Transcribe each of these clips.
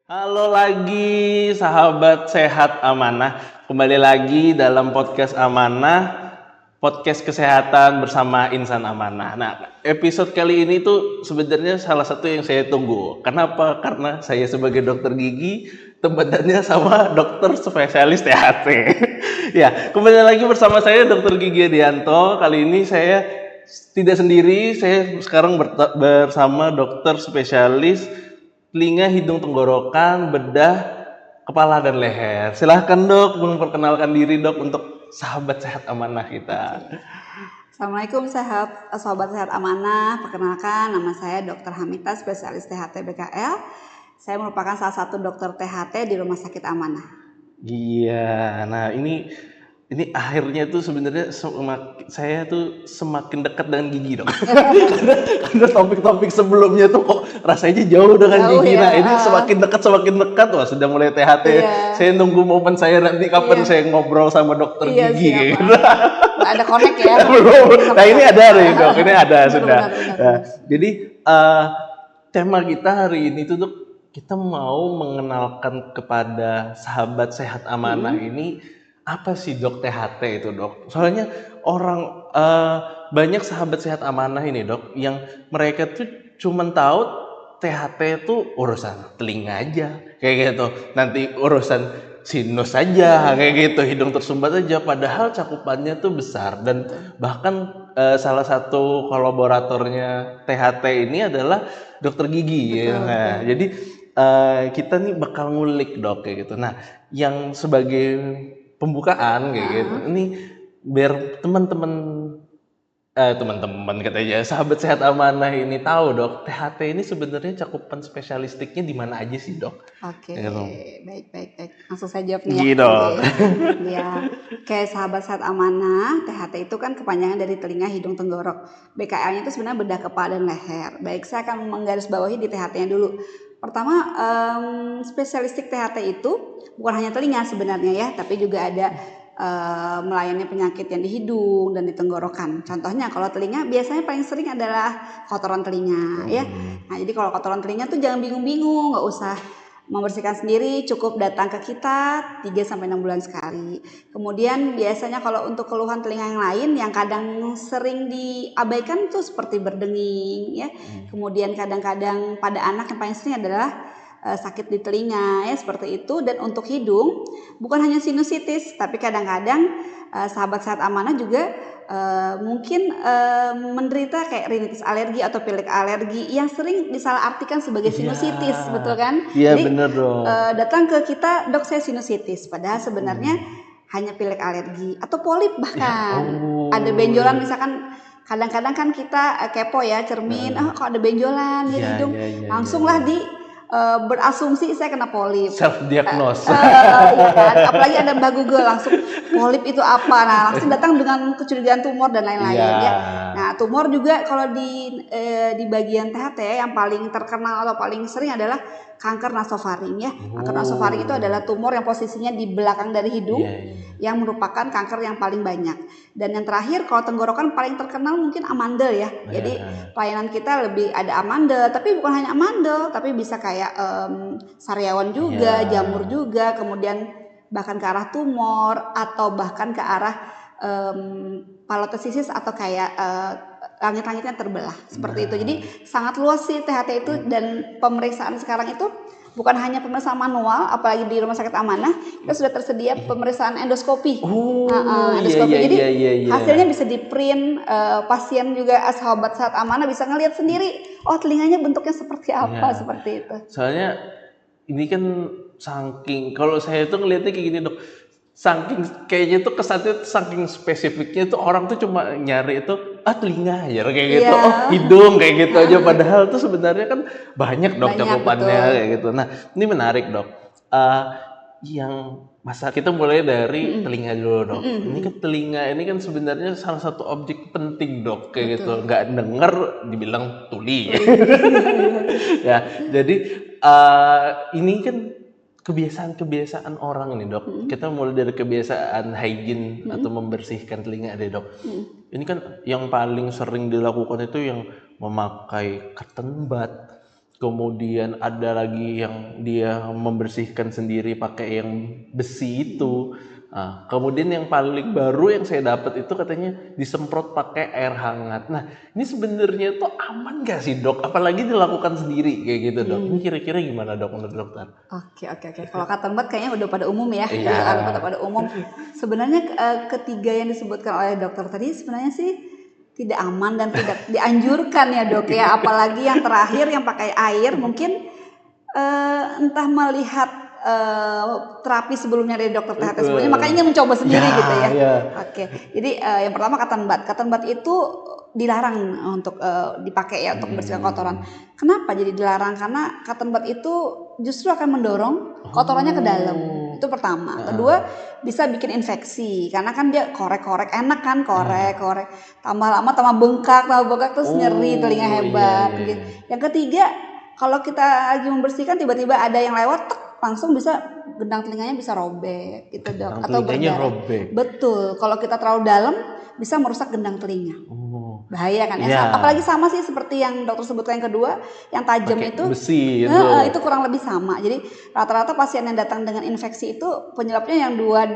Halo lagi sahabat sehat amanah, kembali lagi dalam podcast amanah, podcast kesehatan bersama insan amanah. Nah, episode kali ini tuh sebenarnya salah satu yang saya tunggu. Kenapa? Karena saya sebagai dokter gigi tempatannya sama dokter spesialis THT. Ya, kembali lagi bersama saya dokter Gigi Adianto. Kali ini saya tidak sendiri, saya sekarang bersama dokter spesialis telinga, hidung, tenggorokan, bedah, kepala, dan leher. Silahkan dok, memperkenalkan diri dok untuk sahabat sehat amanah kita. Assalamualaikum sobat sehat amanah. Perkenalkan, nama saya Dr. Hamita, spesialis THT BKL. Saya merupakan salah satu dokter THT di Rumah Sakit Amanah. Iya, nah ini akhirnya tuh sebenarnya saya tuh semakin dekat dengan gigi dok. karena topik-topik sebelumnya tuh kok rasanya jauh dengan Jauh gigi. ya, Nah ini semakin dekat, wah sudah mulai THT. Iya. Saya nunggu momen saya nanti kapan Iya. saya ngobrol sama dokter Iya, gigi. siapa? Gitu. Nggak ada connect ya? Belum. Nah ini ada nih dok, ini ada Benar, sudah. benar. Nah, jadi tema kita hari ini tuh dok, kita mau mengenalkan kepada sahabat sehat amanah ini apa sih dok THT itu dok? Soalnya orang banyak sahabat sehat amanah ini dok yang mereka tuh cuman tahu THT itu urusan telinga aja kayak gitu. Nanti urusan sinus aja kayak gitu, hidung tersumbat aja. Padahal cakupannya tuh besar dan bahkan salah satu kolaboratornya THT ini adalah dokter gigi. Betul, Nah, betul. jadi kita nih bakal ngulik dok kayak gitu. Nah, yang sebagai pembukaan kayak gitu, ini biar teman-teman katanya sahabat sehat amanah ini tahu dok, THT ini sebenarnya cakupan spesialistiknya di mana aja sih dok? Oke, Gitu. baik. Langsung saya jawab nih ya. Gitu. Oke. Ya, kayak sahabat saat amanah, THT itu kan kepanjangan dari telinga, hidung, tenggorok. BKL-nya itu sebenarnya bedah kepala dan leher. Baik, saya akan menggarisbawahi di THT-nya dulu. Pertama, spesialistik THT itu bukan hanya telinga sebenarnya ya, tapi juga ada melayani penyakit yang di hidung dan di tenggorokan. Contohnya kalau telinga biasanya paling sering adalah kotoran telinga ya. Nah, jadi kalau kotoran telinga tuh jangan bingung-bingung, nggak usah membersihkan sendiri, cukup datang ke kita 3-6 bulan sekali. Kemudian biasanya kalau untuk keluhan telinga yang lain yang kadang sering diabaikan tuh seperti berdenging ya. Kemudian kadang-kadang pada anak yang paling sering adalah sakit di telinga ya seperti itu. Dan untuk hidung bukan hanya sinusitis, tapi kadang-kadang sahabat sehat amanah juga mungkin menderita kayak rinitis alergi atau pilek alergi yang sering disalahartikan sebagai sinusitis, betul kan? Iya Jadi bener dong. datang ke kita, dok saya sinusitis, padahal sebenarnya hanya pilek alergi atau polip bahkan. Ada benjolan misalkan. Kadang-kadang kan kita kepo ya cermin, kok ada benjolan di Iya, hidung, iya. langsunglah di berasumsi saya kena polip. Self diagnose. Iya kan, apalagi ada Mbak Google langsung polip itu apa, nah langsung datang dengan kecurigaan tumor dan lain-lain ya. Nah tumor juga kalau di bagian THT yang paling terkenal atau paling sering adalah kanker nasofaring ya. Kanker nasofaring itu adalah tumor yang posisinya di belakang dari hidung, yang merupakan kanker yang paling banyak. Dan yang terakhir kalau tenggorokan paling terkenal mungkin amandel ya. Jadi pelayanan kita lebih ada amandel, tapi bukan hanya amandel, tapi bisa kayak sariawan juga, jamur juga, kemudian bahkan ke arah tumor atau bahkan ke arah palotesisis atau kayak langit-langitnya terbelah seperti itu. Jadi sangat luas sih THT itu. Dan pemeriksaan sekarang itu bukan hanya pemeriksaan manual, apalagi di Rumah Sakit Amanah kita sudah tersedia pemeriksaan endoskopi. Endoskopi. Jadi hasilnya bisa di print, pasien juga sahabat saat amanah bisa ngelihat sendiri, oh telinganya bentuknya seperti apa, seperti itu. Soalnya ini kan saking, kalau saya tuh ngelihatnya kayak gini dok, saking kayaknya tuh kesannya saking spesifiknya tuh orang tuh cuma nyari itu telinga aja kayak gitu, hidung kayak gitu aja, padahal tuh sebenarnya kan banyak dok cakupannya kayak gitu. Nah ini menarik dok. Yang masa kita mulai dari telinga dulu dok. Ini kan telinga ini kan sebenarnya salah satu objek penting dok kayak gitu. Nggak denger dibilang tuli. Ya jadi ini kan kebiasaan orang ini dok. Kita mulai dari kebiasaan hygiene atau membersihkan telinga deh dok. Ini kan yang paling sering dilakukan itu yang memakai cotton bud kemudian ada lagi yang dia membersihkan sendiri pakai yang besi itu. Nah, kemudian yang paling baru yang saya dapat itu katanya disemprot pakai air hangat. Nah, ini sebenarnya tuh aman gak sih dok? Apalagi dilakukan sendiri kayak gitu dok. Ini kira-kira gimana dok menurut dokter? Oke. Kalau cotton bud kayaknya udah pada umum ya. Iya. Udah pada umum. Sebenarnya ketiga yang disebutkan oleh dokter tadi sebenarnya sih tidak aman dan tidak dianjurkan ya dok ya. Apalagi yang terakhir yang pakai air mungkin entah melihat terapi sebelumnya dari dokter THT sebelumnya, makanya ingin mencoba sendiri gitu ya. Oke, jadi yang pertama cotton bud itu dilarang untuk dipakai ya untuk membersihkan kotoran. Kenapa jadi dilarang? Karena cotton bud itu justru akan mendorong kotorannya ke dalam. Itu pertama. Kedua, bisa bikin infeksi karena kan dia korek-korek, enak kan korek. Tambah lama tambah bengkak terus nyeri telinga hebat. Gitu. Yang ketiga, kalau kita lagi membersihkan tiba-tiba ada yang lewat langsung bisa gendang telinganya bisa robek gitu dok, atau berdarah. Betul, kalau kita terlalu dalam bisa merusak gendang telinga. Bahaya kan ya. Apalagi sama sih seperti yang dokter sebutkan yang kedua, yang tajam itu besi itu kurang lebih sama. Jadi rata-rata pasien yang datang dengan infeksi itu penyebabnya yang dua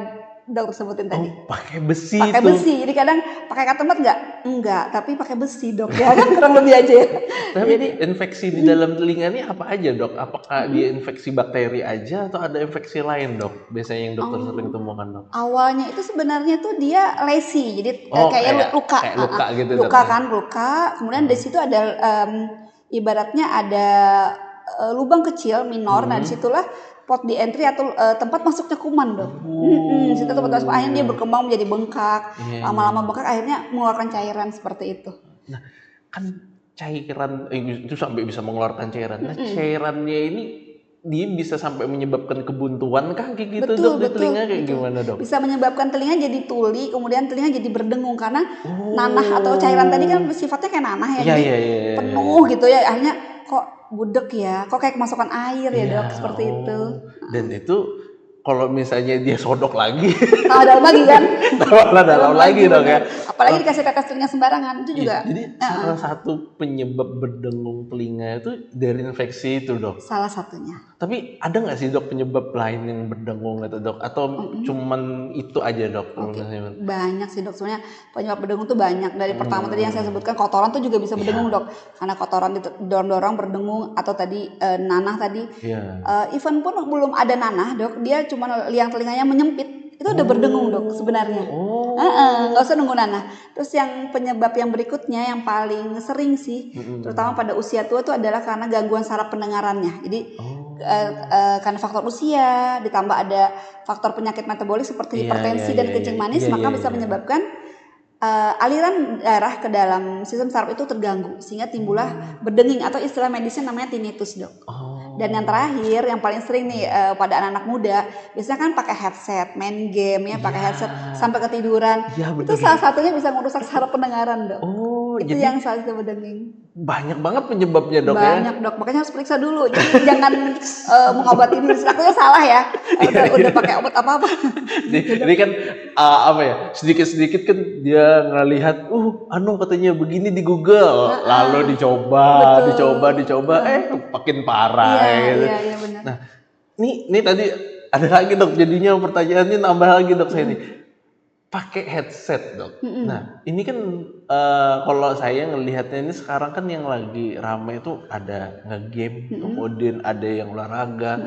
dokter sebutin tadi. Pakai besi. Jadi kadang pakai cotton bud enggak, tapi pakai besi dok ya kan kurang lebih aja ya. Tapi jadi infeksi di dalam telinga ini apa aja dok? Apakah dia infeksi bakteri aja atau ada infeksi lain dok? Biasanya yang dokter sering temukan dok. Awalnya itu sebenarnya tuh dia lesi, jadi kayak luka. Kayak luka gitu dok. Luka. Kemudian di situ ada ibaratnya ada lubang kecil minor. Nah disitulah pot di entry atau tempat masuknya kuman dok. Situ tempat masuk akhirnya dia berkembang menjadi bengkak. Lama-lama bengkak akhirnya mengeluarkan cairan seperti itu. Nah kan cairan itu sampai bisa mengeluarkan cairan. Nah cairannya ini dia bisa sampai menyebabkan kebuntuan kah kayak gitu dok di telinga kayak gimana dok? Bisa menyebabkan telinga jadi tuli, kemudian telinga jadi berdengung karena nanah atau cairan tadi kan sifatnya kayak nanah ya, penuh gitu ya. Akhirnya kok budek ya, kok kayak kemasukan air ya dok, seperti itu. Dan itu kalau misalnya dia sodok lagi, dalam lagi kan? dalam lagi dong ya. Apalagi dikasih tetes telinga sembarangan itu juga. Jadi salah satu penyebab berdengung telinga itu dari infeksi itu dok. Salah satunya. Tapi ada nggak sih dok penyebab lain yang berdengung gitu dok? Atau cuman itu aja dok? Banyak sih dok, sebenarnya penyebab berdengung tuh banyak. Dari pertama tadi yang saya sebutkan kotoran tuh juga bisa berdengung dok. Karena kotoran didorong-dorong berdengung atau tadi nanah tadi. Even pun belum ada nanah dok, dia cuma liang telinganya menyempit. Itu udah berdengung dok sebenarnya. Nggak usah nunggu nanah. Terus yang penyebab yang berikutnya yang paling sering sih, terutama pada usia tua itu adalah karena gangguan saraf pendengarannya. Jadi karena faktor usia, ditambah ada faktor penyakit metabolik seperti hipertensi dan kencing manis, maka bisa menyebabkan aliran darah ke dalam sistem saraf itu terganggu sehingga timbullah berdenging atau istilah medisnya namanya tinnitus dok. Dan yang terakhir yang paling sering nih pada anak-anak muda biasanya kan pakai headset, main game ya, pakai headset sampai ketiduran. Itu salah satunya bisa merusak saraf pendengaran dok. Itu jadi yang salah satu berdenging. Banyak banget penyebabnya dok. Banyak dok, makanya harus periksa dulu. Jadi jangan mengobati diri sendiri salah ya. Udah pakai obat apa-apa. Jadi kan apa ya, sedikit-sedikit kan dia ngelihat, katanya begini di Google, lalu dicoba, makin parah gitu. Iya, benar. Nah, ini tadi ada lagi dok, jadinya pertanyaannya nambah lagi dok saya nih. Pakai headset dok. Nah, ini kan kalau saya ngelihatnya ini sekarang kan yang lagi ramai itu ada nge-game, kemudian ada yang olahraga,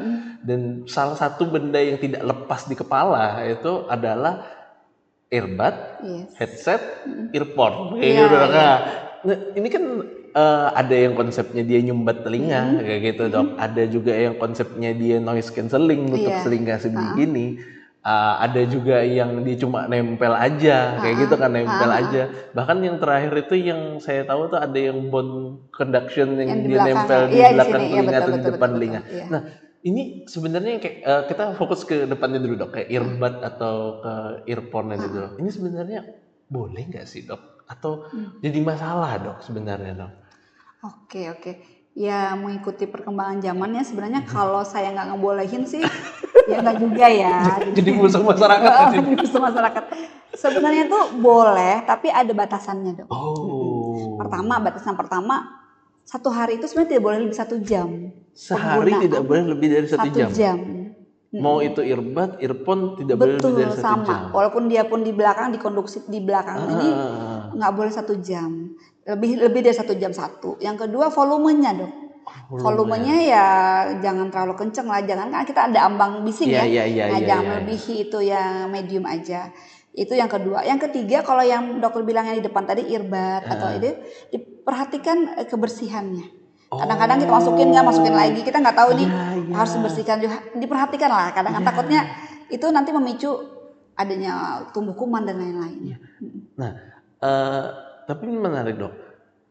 dan salah satu benda yang tidak lepas di kepala itu adalah earbud, headset, earphone. Nah, ini kan ada yang konsepnya dia nyumbat telinga kayak gitu dok. Ada juga yang konsepnya dia noise cancelling untuk telinga segini. Ada juga yang dia cuma nempel aja kayak gitu kan, nempel aja. Bahkan yang terakhir itu yang saya tahu tuh ada yang bone conduction yang dia nempel di belakang telinga atau di depan telinga. Nah ini sebenarnya kayak kita fokus ke depannya dulu dok, kayak earbud atau ke earphone gitu dok. Ini sebenarnya boleh nggak sih dok? Atau jadi masalah dok sebenarnya dok? Oke. Ya mengikuti perkembangan zamannya sebenarnya kalau saya nggak ngebolehin sih ya nggak juga ya. Jadi musuh masyarakat. Jadi musuh masyarakat. Sebenarnya tuh boleh tapi ada batasannya dok. Oh. Batasan pertama satu hari itu sebenarnya tidak boleh lebih 1 jam. Sehari Penggunaan tidak boleh lebih dari 1 1 jam. jam. Mau itu earbud, earphone tidak boleh lebih dari Betul, 1 jam. sama. Walaupun dia pun di belakang, dikonduksi di belakang ini Ah, nggak boleh 1 jam. Lebih dari 1 jam satu. Yang kedua volumenya dok. Volumenya ya jangan terlalu kenceng lah, jangan kan kita ada ambang bising Iya, ya. iya, Nah iya, jangan iya. melebihi itu yang medium aja. Itu yang kedua. Yang ketiga kalau yang dokter bilang yang di depan tadi earbud atau itu diperhatikan kebersihannya. Kadang-kadang kita masukin lagi, kita nggak tahu nih Iya, iya. harus dibersihkan juga. Diperhatikan lah. Kadang-kadang takutnya itu nanti memicu adanya tumbuh kuman dan lain-lain. Nah, tapi ini menarik dok.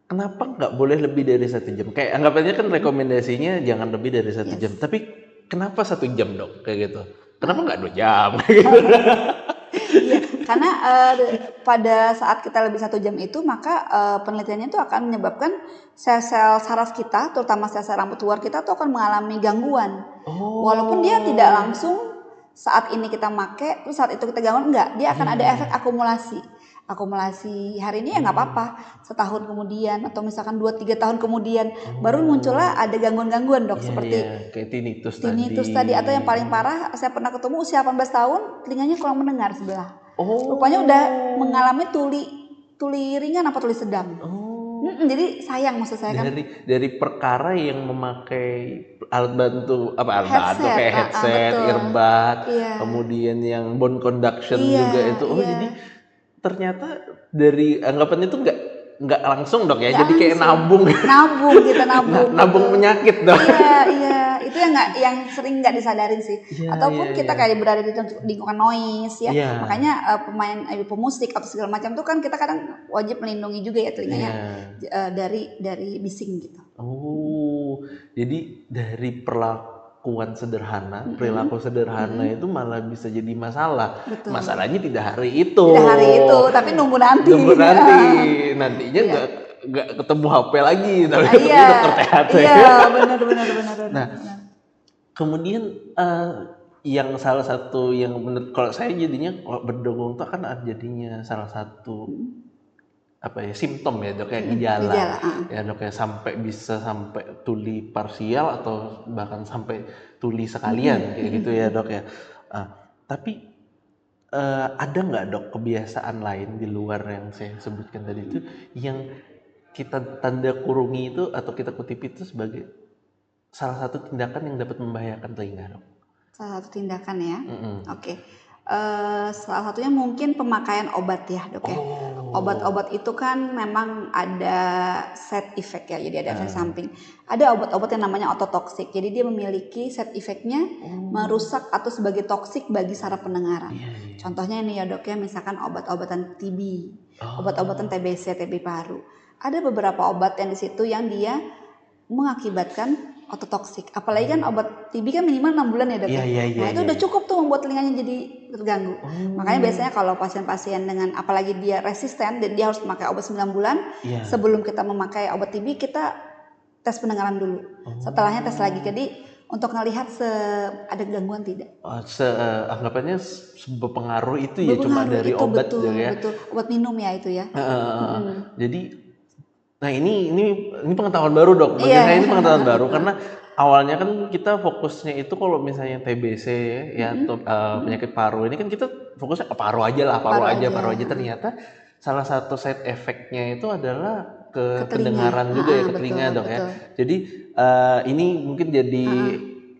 Kenapa nggak boleh lebih dari 1 jam? Kayak anggapannya kan rekomendasinya jangan lebih dari 1 jam. Tapi kenapa 1 jam dok? Kayak gitu. Kenapa nggak 2 jam? Kayak gitu. Iya, karena pada saat kita lebih 1 jam itu maka penelitiannya itu akan menyebabkan sel-sel saraf kita, terutama sel-sel rambut luar kita tuh akan mengalami gangguan. Walaupun dia tidak langsung saat ini kita make, terus saat itu kita gangguan, enggak. Dia akan ada efek akumulasi hari ini ya nggak apa-apa, setahun kemudian atau misalkan 2-3 tahun kemudian baru muncullah ada gangguan-gangguan dok, seperti kayak tinnitus tadi atau yang paling parah saya pernah ketemu usia 18 tahun telinganya kurang mendengar sebelah. Rupanya udah mengalami tuli ringan apa tuli sedang. Jadi sayang maksud saya kan. Dari perkara yang memakai alat bantu kayak headset, betul. earbud, Iya. kemudian yang bone conduction Iya, juga itu. Jadi ternyata dari anggapan itu nggak langsung dok ya. Nggak jadi kayak langsung. Nabung. Nabung penyakit dok. Iya, itu yang sering nggak disadarin sih. Ataupun kita kayak berada di lingkungan noise ya. Makanya pemain pemusik atau segala macam tuh kan kita kadang wajib melindungi juga ya telinganya dari bising gitu. Jadi dari perilaku sederhana itu malah bisa jadi masalah. Betul. Masalahnya tidak hari itu. Tapi nunggu nanti. Nantinya nggak ketemu HP lagi, tapi iya, dokter THT. Iya, benar. Nah, kemudian yang salah satu yang menurut kalau saya jadinya kalau berdongong itu kan jadinya salah satu simptom ya dok, gejala ya dok ya, sampai tuli parsial atau bahkan sampai tuli sekalian kayak gitu ya dok ya. Tapi ada nggak dok kebiasaan lain di luar yang saya sebutkan tadi itu yang kita tanda kurungi itu atau kita kutip itu sebagai salah satu tindakan yang dapat membahayakan telinga dok? Salah satu tindakan ya. Oke. Salah satunya mungkin pemakaian obat ya dok ya. Obat-obat itu kan memang ada side effect ya, jadi ada efek samping. Ada obat-obat yang namanya ototoksik, jadi dia memiliki side effect-nya merusak atau sebagai toksik bagi saraf pendengaran. Contohnya ini ya dok ya, misalkan obat-obatan TB, obat-obatan TBC, TB paru. Ada beberapa obat yang di situ yang dia mengakibatkan ototoksik. Apalagi kan obat TB kan minimal 6 bulan ya dok. Itu udah cukup tuh membuat telinganya jadi terganggu. Makanya biasanya kalau pasien-pasien dengan apalagi dia resisten dan dia harus memakai obat 9 bulan, sebelum kita memakai obat TB kita tes pendengaran dulu. Setelahnya tes lagi. Jadi untuk ngelihat ada gangguan tidak. Anggapannya berpengaruh itu ya cuma dari obat betul, ya. Betul. Obat minum ya itu ya. Jadi nah ini pengetahuan baru dok. Bagi saya ini pengetahuan baru karena awalnya kan kita fokusnya itu kalau misalnya TBC ya atau penyakit paru ini kan kita fokusnya ke paru aja. Ternyata salah satu side effect-nya itu adalah ke pendengaran juga ya, ke telinga dok ya. Jadi ini mungkin jadi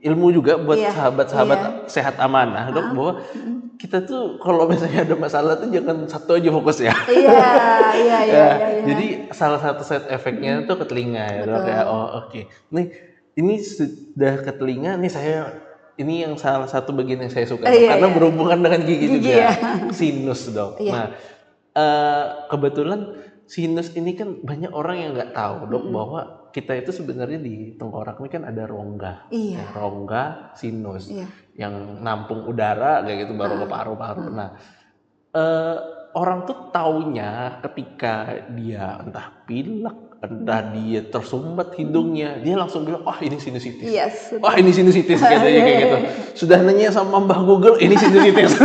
ilmu juga buat sahabat-sahabat sehat amanah dok, bahwa kita tuh kalau misalnya ada masalah tuh jangan satu aja fokus ya. Iya. Jadi salah satu side effect-nya tuh ke telinga ya dok ya. Oke. Nih ini sudah ke telinga nih ini yang salah satu bagian yang saya suka karena berhubungan dengan gigi juga. Sinus dok. Nah kebetulan sinus ini kan banyak orang yang nggak tahu dok bahwa kita itu sebenarnya di tengkorak ini kan ada rongga, rongga sinus yang nampung udara kayak gitu baru ke paru-paru. Nah orang tuh taunya ketika dia entah pilek, entah dia tersumbat hidungnya, dia langsung bilang, ini sinusitis. Ini sinusitis kayak gitu. Sudah nanya sama Mbah Google, ini sinusitis.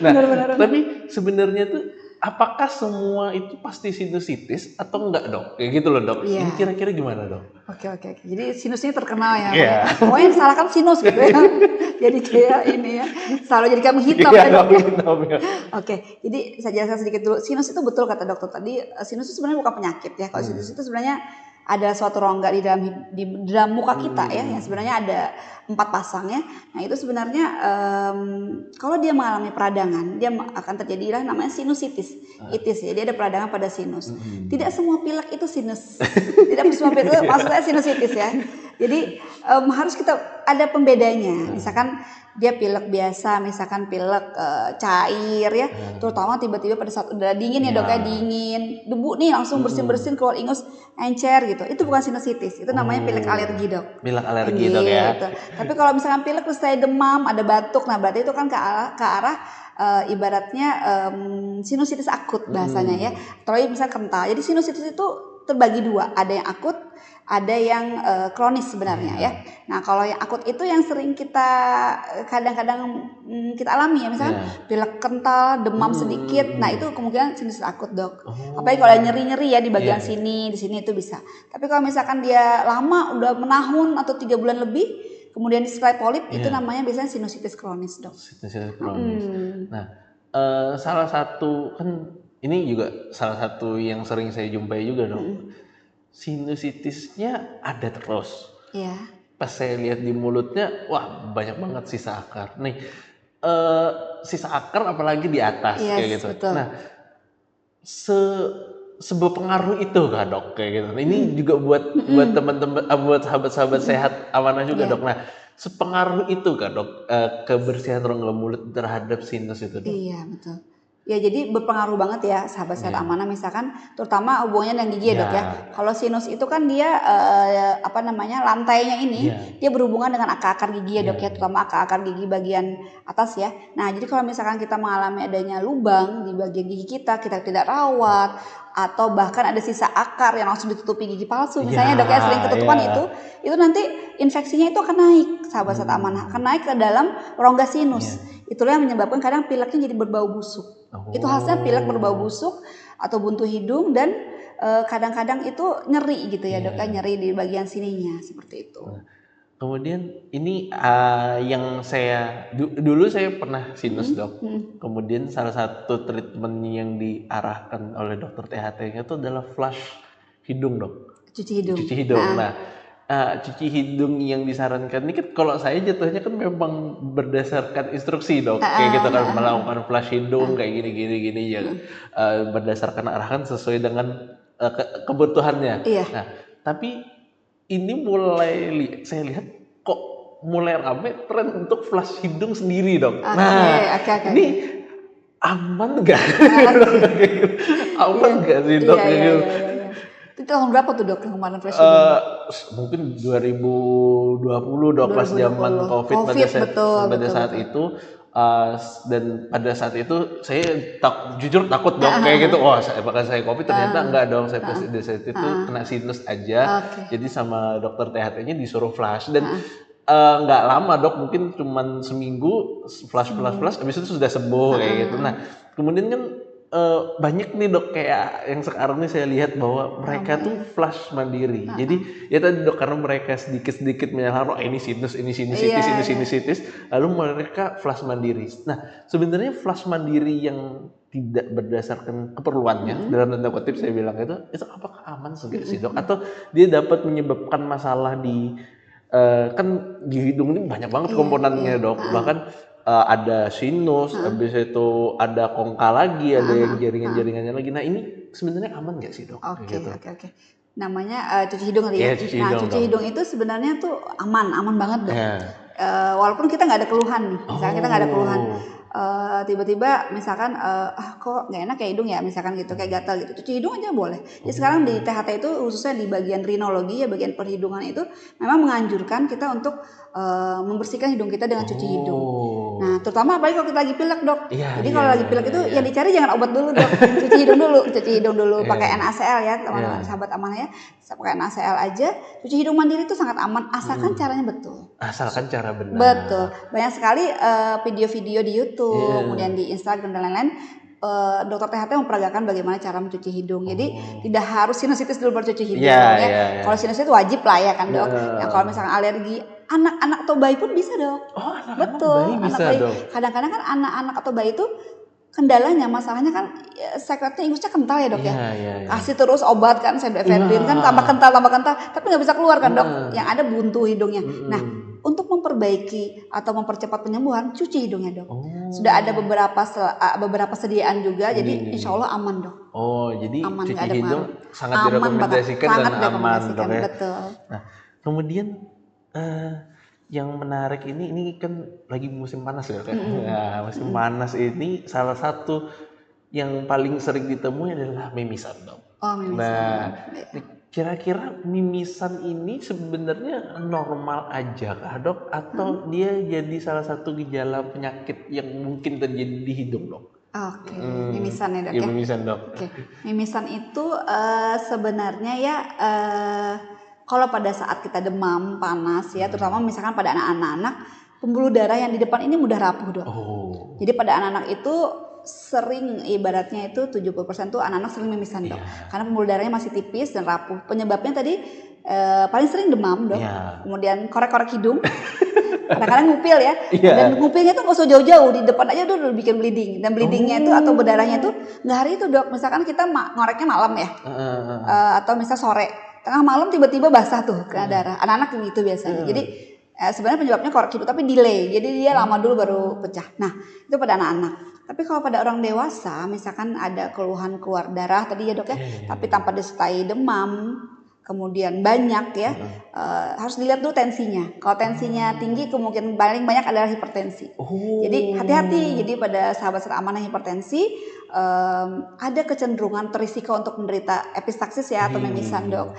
Nah, tapi sebenarnya tuh apakah semua itu pasti sinusitis atau enggak dok? Kayak gitu loh dok. Iya. Ini kira-kira gimana dok? Oke. Jadi sinus ini terkenal ya. Iya. Pokoknya yang salah kan sinus gitu ya. Jadi kayak ini ya, selalu jadi kambing hitam Iya ya dok. kambing hitam ya. Oke, jadi saya jelaskan sedikit dulu. Sinus itu betul kata dokter tadi. Sinus itu sebenarnya bukan penyakit ya. Kalau sinus itu sebenarnya ada suatu rongga di dalam muka kita ya, yang sebenarnya ada 4 pasang ya. Nah itu sebenarnya kalau dia mengalami peradangan, dia akan terjadilah namanya sinusitis, itis. Jadi ada peradangan pada sinus. Tidak semua pilek itu sinus, tidak semua pilek itu maksudnya sinusitis ya. Jadi harus kita ada pembedanya. Misalkan dia pilek biasa, misalkan pilek cair ya, terutama tiba-tiba pada saat udah dingin ya dok ya, dingin, debu nih langsung bersin-bersin keluar ingus, encer gitu. Itu bukan sinusitis, itu namanya pilek alergi dok. Pilek alergi dok ya. Tapi kalau misalkan pilek terus saya demam, ada batuk, nah berarti itu kan ke arah ibaratnya sinusitis akut bahasanya ya. Atau misalnya kental. Jadi sinusitis itu terbagi 2, ada yang akut, ada yang kronis sebenarnya ya. Nah kalau yang akut itu yang sering kita kadang-kadang kita alami ya, misalkan pilek kental, demam sedikit, nah itu kemungkinan sinusitis akut dok. Apalagi kalau nyeri-nyeri ya di bagian sini, di sini itu bisa. Tapi kalau misalkan dia lama, udah menahun atau 3 bulan lebih, kemudian disertai polip, itu namanya biasanya sinusitis kronis dok. Sinusitis kronis. Nah salah satu kan ini juga salah satu yang sering saya jumpai juga dok. Sinusitisnya ada terus. Iya. Pas saya lihat di mulutnya, wah banyak banget sisa akar. Nih, sisa akar apalagi di atas kayak gitu. Betul. Nah, seberpengaruh itu kah dok kayak gitu. Ini juga buat teman-teman, buat sahabat-sahabat sehat amanah juga dok. Nah, sepengaruh itu kah dok kebersihan rongga mulut terhadap sinus itu dok? Iya betul. Ya jadi berpengaruh banget ya sahabat sehat amanah, misalkan terutama hubungannya dengan gigi ya dok ya. Kalau sinus itu kan dia lantainya ini dia berhubungan dengan akar-akar gigi ya dok ya, terutama akar-akar gigi bagian atas ya. Nah jadi kalau misalkan kita mengalami adanya lubang di bagian gigi kita tidak rawat, atau bahkan ada sisa akar yang langsung ditutupi gigi palsu misalnya dok ya, sering ketutupan itu nanti infeksinya itu akan naik sahabat sehat amanah, akan naik ke dalam rongga sinus. Itulah yang menyebabkan kadang pileknya jadi berbau busuk. Itu hasilnya pilek berbau busuk atau buntu hidung, dan kadang-kadang itu nyeri gitu ya dok, nyeri di bagian sininya seperti itu. Kemudian ini yang saya dulu saya pernah sinus dok. Kemudian salah satu treatment yang diarahkan oleh dokter THT itu adalah flush hidung dok. Cuci hidung. Nah, cuci hidung yang disarankan ini kan kalau saya jatuhnya kan memang berdasarkan instruksi dok, kayak gitu kan, melakukan flush hidung kayak gini ya, berdasarkan arahan sesuai dengan kebutuhannya. Nah, tapi ini saya lihat kok mulai rame tren untuk flush hidung sendiri dok. Ini aman nggak? Aman nggak sih dok? Itu tahun berapa tuh dok yang kemarin flash hidung? Mungkin 2020 dok, pas zaman COVID pada saat itu. Dan pada saat itu saya jujur takut dok, kayak gitu. Wah, apakah saya COVID? Ternyata enggak dong. Saya pada saat itu kena sinus aja. Jadi sama dokter THT-nya disuruh flush, dan nggak lama dok, mungkin cuman seminggu flush, habis itu sudah sembuh kayak gitu. Nah, kemudian kan banyak nih dok kayak yang sekarang nih saya lihat bahwa mereka tuh flush mandiri. Jadi ya tadi dok, karena mereka sedikit-sedikit menyalahkan, ini sinus, ini sinusitis, lalu mereka flush mandiri. Nah, sebenarnya flush mandiri yang tidak berdasarkan keperluannya, dalam tanda kutip saya bilang itu apakah aman sih dok? Atau dia dapat menyebabkan masalah di kan di hidung ini banyak banget komponennya dok, bahkan ada sinus, habis itu ada kongka lagi, ada yang jaringan-jaringannya lagi. Nah ini sebenarnya aman nggak sih dok? Oke. Namanya cuci hidung tadi ya. Cuci hidung itu sebenarnya tuh aman banget dok. Walaupun kita nggak ada keluhan nih, misalnya kita nggak ada keluhan. Tiba-tiba misalkan kok nggak enak ya hidung ya, misalkan gitu, kayak gatal gitu, cuci hidung aja boleh. Jadi sekarang di THT itu khususnya di bagian rinologi ya, bagian perhidungan itu memang menganjurkan kita untuk membersihkan hidung kita dengan cuci hidung. Nah terutama apalagi kalau kita lagi pilek dok. Jadi kalau lagi pilek itu yang dicari jangan obat dulu dok, cuci hidung dulu, pakai NaCl ya teman-teman sahabat amanah ya, pakai NaCl aja. Cuci hidung mandiri itu sangat aman asalkan caranya betul. Asalkan cara benar. Betul. Banyak sekali video-video di YouTube, kemudian di Instagram dan lain-lain. dokter THT memperagakan bagaimana cara mencuci hidung. Jadi Oh. tidak harus sinusitis dulu baru cuci hidung Iya, ya. iya, iya. Kalau sinusitis wajib lah ya kan dok. Nah Heeh. kalau misalkan alergi anak-anak atau bayi pun bisa dok. Oh, anak-anak Betul, bayi anak bisa bayi. dong. Kadang-kadang kan anak-anak atau bayi itu kendalanya, masalahnya kan sekretnya ingusnya kental ya dok ya. Iya, iya, iya. Kasih terus obat kan, pseudoephedrine kan Iya. tambah kental, tapi nggak bisa keluar kan dok. Heeh. Yang ada buntu hidungnya. Nah, Mm-mm. untuk memperbaiki atau mempercepat penyembuhan, cuci hidungnya dok. Oh. Sudah ada beberapa sediaan juga, jadi Iya. insya Allah aman dok. Oh, jadi Aman, cuci nggak ada hidung pengaruh. sangat Aman banget, direkomendasikan sangat dan aman direkomendasikan, dok ya. betul. Nah, kemudian eh, yang menarik ini kan lagi musim panas ya kan. Nah, musim panas ini salah satu yang paling sering ditemui adalah mimisan dok. Oh mimisan. Nah, Ya. kira-kira mimisan ini sebenarnya normal aja kah dok? Atau dia jadi salah satu gejala penyakit yang mungkin terjadi di hidung dok? Oke, mimisan ya dok Iya, ya. mimisan dok. Oke, mimisan itu sebenarnya ya kalau pada saat kita demam, panas ya, terutama misalkan pada anak-anak, pembuluh darah yang di depan ini mudah rapuh dok. Oh. Jadi pada anak-anak itu sering, ibaratnya itu 70% tuh anak-anak sering mimisan dok. Iya. Karena pembuluh darahnya masih tipis dan rapuh. Penyebabnya tadi paling sering demam dok. Iya. Kemudian korek-korek hidung. Kadang-kadang ngupil ya. Iya. Dan ngupilnya tuh nggak usah jauh-jauh, di depan aja tuh udah bikin bleeding. Dan bleedingnya itu atau berdarahnya itu nggak hari itu dok. Misalkan kita ngoreknya malam ya. Atau misal sore. Tengah malam tiba-tiba basah tuh kena darah. Anak-anak gitu biasanya. Jadi sebenarnya penyebabnya korek hidung tapi delay. Jadi dia lama dulu baru pecah. Nah itu pada anak-anak. Tapi kalau pada orang dewasa, misalkan ada keluhan keluar darah tadi ya dok ya. Tapi tanpa disertai demam. Kemudian banyak ya, harus dilihat dulu tensinya. Kalau tensinya tinggi, kemungkinan paling banyak adalah hipertensi. Oh. Jadi hati-hati. Jadi pada sahabat-sahabat amanah hipertensi, ada kecenderungan berisiko untuk menderita epistaxis ya atau mimisan dok.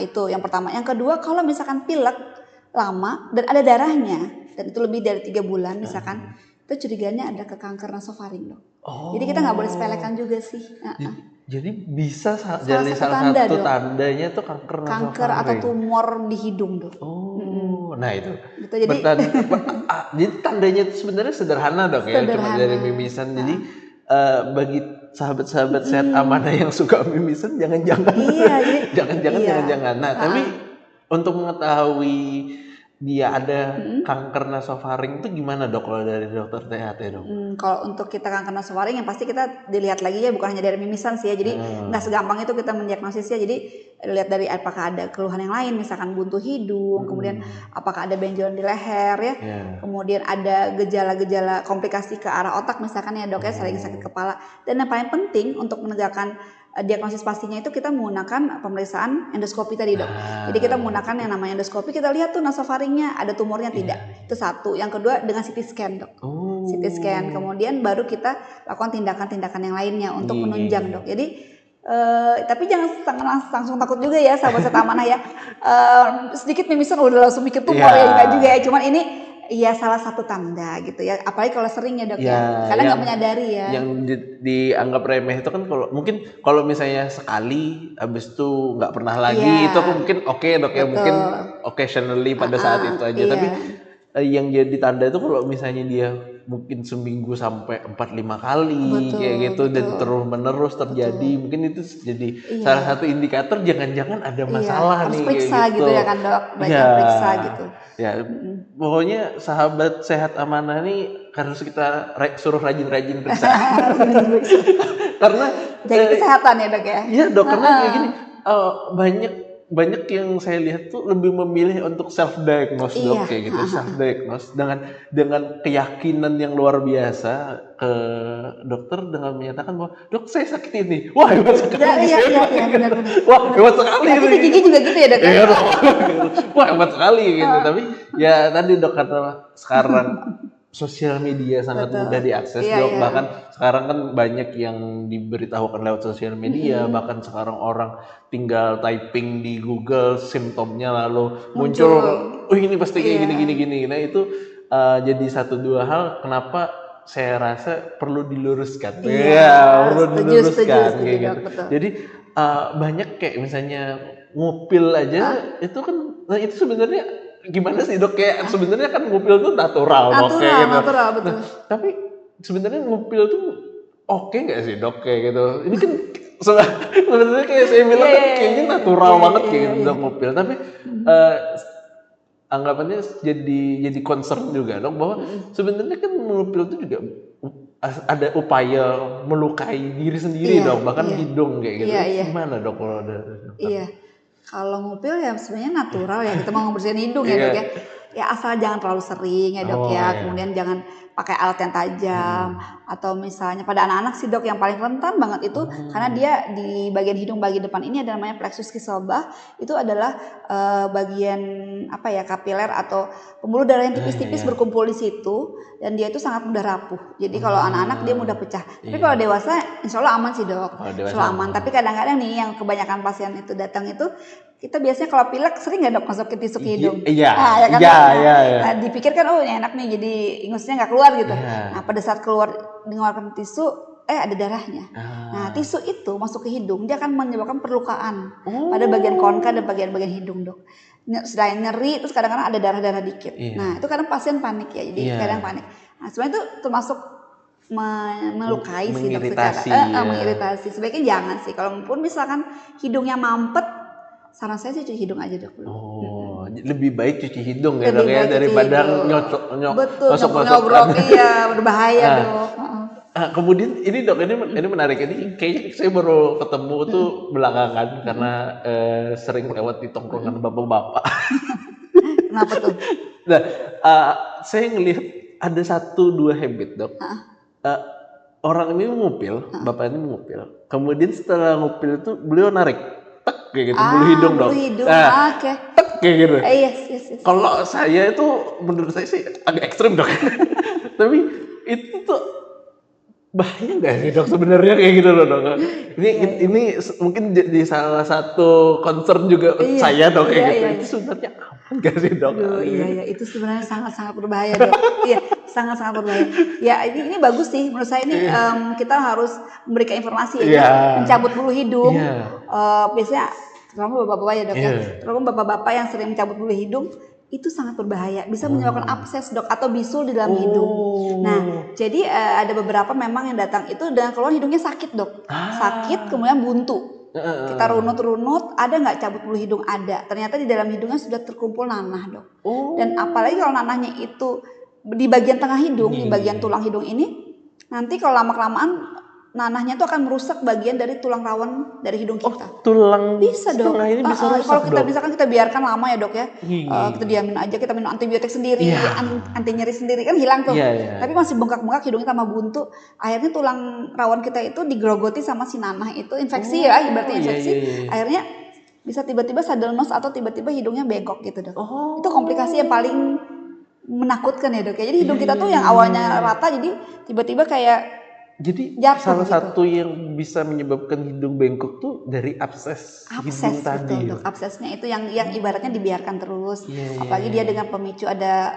Itu yang pertama. Yang kedua, kalau misalkan pilek lama dan ada darahnya dan itu lebih dari 3 bulan misalkan, itu curiganya ada ke kanker nasofaring dok. Oh. Jadi kita nggak boleh sepelekan juga sih. Jadi bisa jadi satu salah tanda, satu dok. tandanya tuh kanker Kanker atau nasofaring. tumor di hidung dok. Oh, nah itu. Gitu, jadi Jadi tandanya itu sebenarnya sederhana dok ya, cuma Sederhana. dari mimisan. Jadi bagi sahabat-sahabat sehat amanah yang suka mimisan, jangan-jangan, Iya, jadi jangan-jangan. Nah, tapi untuk mengetahui dia ada kanker nasofaring itu gimana dok kalau dari dokter THT dok? Kalau untuk kita kanker nasofaring yang pasti kita dilihat lagi ya, bukan hanya dari mimisan sih ya. Jadi nggak segampang itu kita mendiagnosisnya. Jadi lihat dari apakah ada keluhan yang lain, misalkan buntu hidung, kemudian apakah ada benjolan di leher ya, kemudian ada gejala-gejala komplikasi ke arah otak misalkan ya dok ya, sering sakit kepala. Dan yang paling penting untuk menegakkan diagnosis pastinya itu kita menggunakan pemeriksaan endoskopi tadi dok. Jadi kita menggunakan yang namanya endoskopi, kita lihat tuh nasofaringnya ada tumornya tidak. Itu satu. Yang kedua dengan CT scan dok. CT scan. Kemudian baru kita lakukan tindakan-tindakan yang lainnya untuk menunjang dok. Jadi tapi jangan langsung takut juga ya sahabat amanah ya. Sedikit mimisan udah langsung mikir tumor ya, enggak juga ya. Cuman ini iya salah satu tanda gitu ya, apalagi kalau sering ya dok ya, kadang nggak menyadari ya. Yang dianggap remeh itu kan kalau misalnya sekali, habis itu nggak pernah lagi, itu mungkin oke dok ya, mungkin occasionally pada saat itu aja. Tapi yang jadi tanda itu kalau misalnya dia mungkin seminggu sampai 4-5 kali kayak gitu dan terus menerus terjadi, mungkin itu jadi salah satu indikator jangan-jangan ada masalah harus nih periksa kayak gitu. Gitu ya kan dok, banyak periksa gitu. Ya, pokoknya sahabat sehat amanah nih harus kita suruh rajin-rajin periksa. Karena jadi kesehatan ya dok ya. Iya dok, karena kayak gini banyak yang saya lihat tuh lebih memilih untuk self diagnose dok kayak gitu, self diagnose dengan keyakinan yang luar biasa ke dokter dengan menyatakan bahwa dok saya sakit ini, wah hebat sekali. Iya benar. Wah hebat sekali. Tapi di gigi juga gitu ya dok. Iya dok. Wah hebat sekali gitu. Tapi ya tadi dok kata sekarang sosial media sangat mudah diakses dok. Bahkan sekarang kan banyak yang diberitahukan lewat sosial media. Bahkan sekarang orang tinggal typing di Google simptomnya lalu muncul, oh ini pasti kayak gini. Nah itu jadi 1-2 hal kenapa saya rasa perlu diluruskan. Perlu diluruskan kayak gitu. Betul. Jadi banyak kayak misalnya ngupil aja itu kan, nah itu sebenarnya gimana sih dok, kayak sebenarnya kan ngupil tuh natural betul. Nah, tapi sebenarnya ngupil tuh oke nggak sih dok kayak gitu? Ini kan sebenarnya kayak saya bilang Iya, kan iya, kayaknya iya, natural iya, banget iya, kayak iya, gitu iya. dok ngupil. Tapi eh, anggapannya jadi concern juga dok bahwa sebenarnya kan mengupil itu juga ada upaya melukai diri sendiri Iya, dok, bahkan iya, hidung kayak gitu. iya, Itu iya, gimana dok kalau ada? iya. Kalau ngupil ya sebenarnya natural ya, kita mau ngebersihin hidung ya dok Iya. ya. Ya asal jangan terlalu sering ya dok Oh ya. ya. Kemudian jangan pakai alat yang tajam. Atau misalnya pada anak-anak sih dok yang paling rentan banget itu karena dia di bagian hidung bagian depan ini ada namanya plexus kysloba. Itu adalah bagian apa ya kapiler atau pembuluh darah yang tipis-tipis Iya. berkumpul di situ dan dia itu sangat mudah rapuh. Jadi kalau anak-anak dia mudah pecah. Tapi Iya. kalau dewasa insya Allah aman sih dok. Kalau Insya dewasa Allah aman. Tapi kadang-kadang nih yang kebanyakan pasien itu datang itu kita biasanya kalau pilek sering nggak dok masukin tisu ke hidung? Iya, Nah, ya kan iya, dok? Nah, iya, iya. nah, dipikir kan oh ini enak nih jadi ingusnya nggak keluar gitu. Iya. Nah pada saat keluar mengeluarkan tisu ada darahnya. Nah tisu itu masuk ke hidung dia akan menyebabkan perlukaan pada bagian konka dan bagian-bagian hidung dok. Selain nyeri terus kadang-kadang ada darah-darah dikit. Iya. Nah itu kadang pasien panik ya jadi Iya. kadang panik. Nah sebenarnya itu termasuk melukai sih dok Mengiritasi, secara ya. mengiritasi. Sebaiknya jangan sih. Kalaupun misalkan hidungnya mampet, saran saya sih cuci hidung aja dok dulu. Oh, lebih baik cuci hidung ya Lebih dok ya baik cuci daripada hidung. Betul, nyosok-nyosokkan. nyobrok iya berbahaya Nah. dok. Kemudian ini dok ini menarik ini kayaknya saya baru ketemu tuh belakangan karena sering lewat di tongkrongan bapak-bapak. Kenapa tuh? Nah, saya ngelihat ada 1-2 habit dok. Orang ini mengupil, bapak ini mengupil. Kemudian setelah ngupil itu beliau narik, tek kayak gitu, bulu hidung dok. Bulu hidung, Nah, oke. tek kayak gitu. Yes, yes, yes. Kalau saya itu menurut saya sih agak ekstrim dok. Tapi itu tuh bahaya nggak sih dok sebenarnya kayak gitu loh dok. Ini mungkin jadi salah satu concern juga Iya, saya dok kayak iya, gitu. iya, Itu sebenarnya aman nggak sih dok? Aduh, iya, itu sebenarnya sangat-sangat berbahaya dok. Iya, sangat-sangat berbahaya. Ya ini bagus sih menurut saya ini kita harus memberikan informasi ya. Iya. Mencabut bulu hidung, Iya. biasanya terutama bapak-bapak ya dok ya. Iya. Terutama bapak-bapak yang sering mencabut bulu hidung itu sangat berbahaya, bisa menyebabkan abses dok atau bisul di dalam hidung. Nah, jadi ada beberapa memang yang datang itu dengan keluar hidungnya sakit dok, sakit kemudian buntu. Kita runut-runut, ada nggak cabut bulu hidung? Ada. Ternyata di dalam hidungnya sudah terkumpul nanah dok. Dan apalagi kalau nanahnya itu di bagian tengah hidung, di bagian tulang hidung ini, nanti kalau lama-kelamaan nanahnya itu akan merusak bagian dari tulang rawan dari hidung kita. Tulang Bisa dok. setengah ini bisa rusak kalau kita dok. misalkan kita biarkan lama ya dok ya, Iya. kita diamin aja, kita minum antibiotik sendiri, Iya. anti nyeri sendiri kan hilang tuh. Iya, iya. Tapi masih bengkak-bengkak hidungnya tambah buntu. Akhirnya tulang rawan kita itu digerogoti sama si nanah itu infeksi ya, ibaratnya infeksi. iya. Akhirnya bisa tiba-tiba saddle nose atau tiba-tiba hidungnya bengkok gitu dok. Oh. Itu komplikasi yang paling menakutkan ya dok ya. Jadi hidung kita tuh yang awalnya rata jadi tiba-tiba kayak Jadi jatuh salah gitu. satu yang bisa menyebabkan hidung bengkok tuh dari abses Abses hidung tadi. betul dok. Absesnya itu yang ibaratnya dibiarkan terus. Iya, Apalagi dia dengan pemicu ada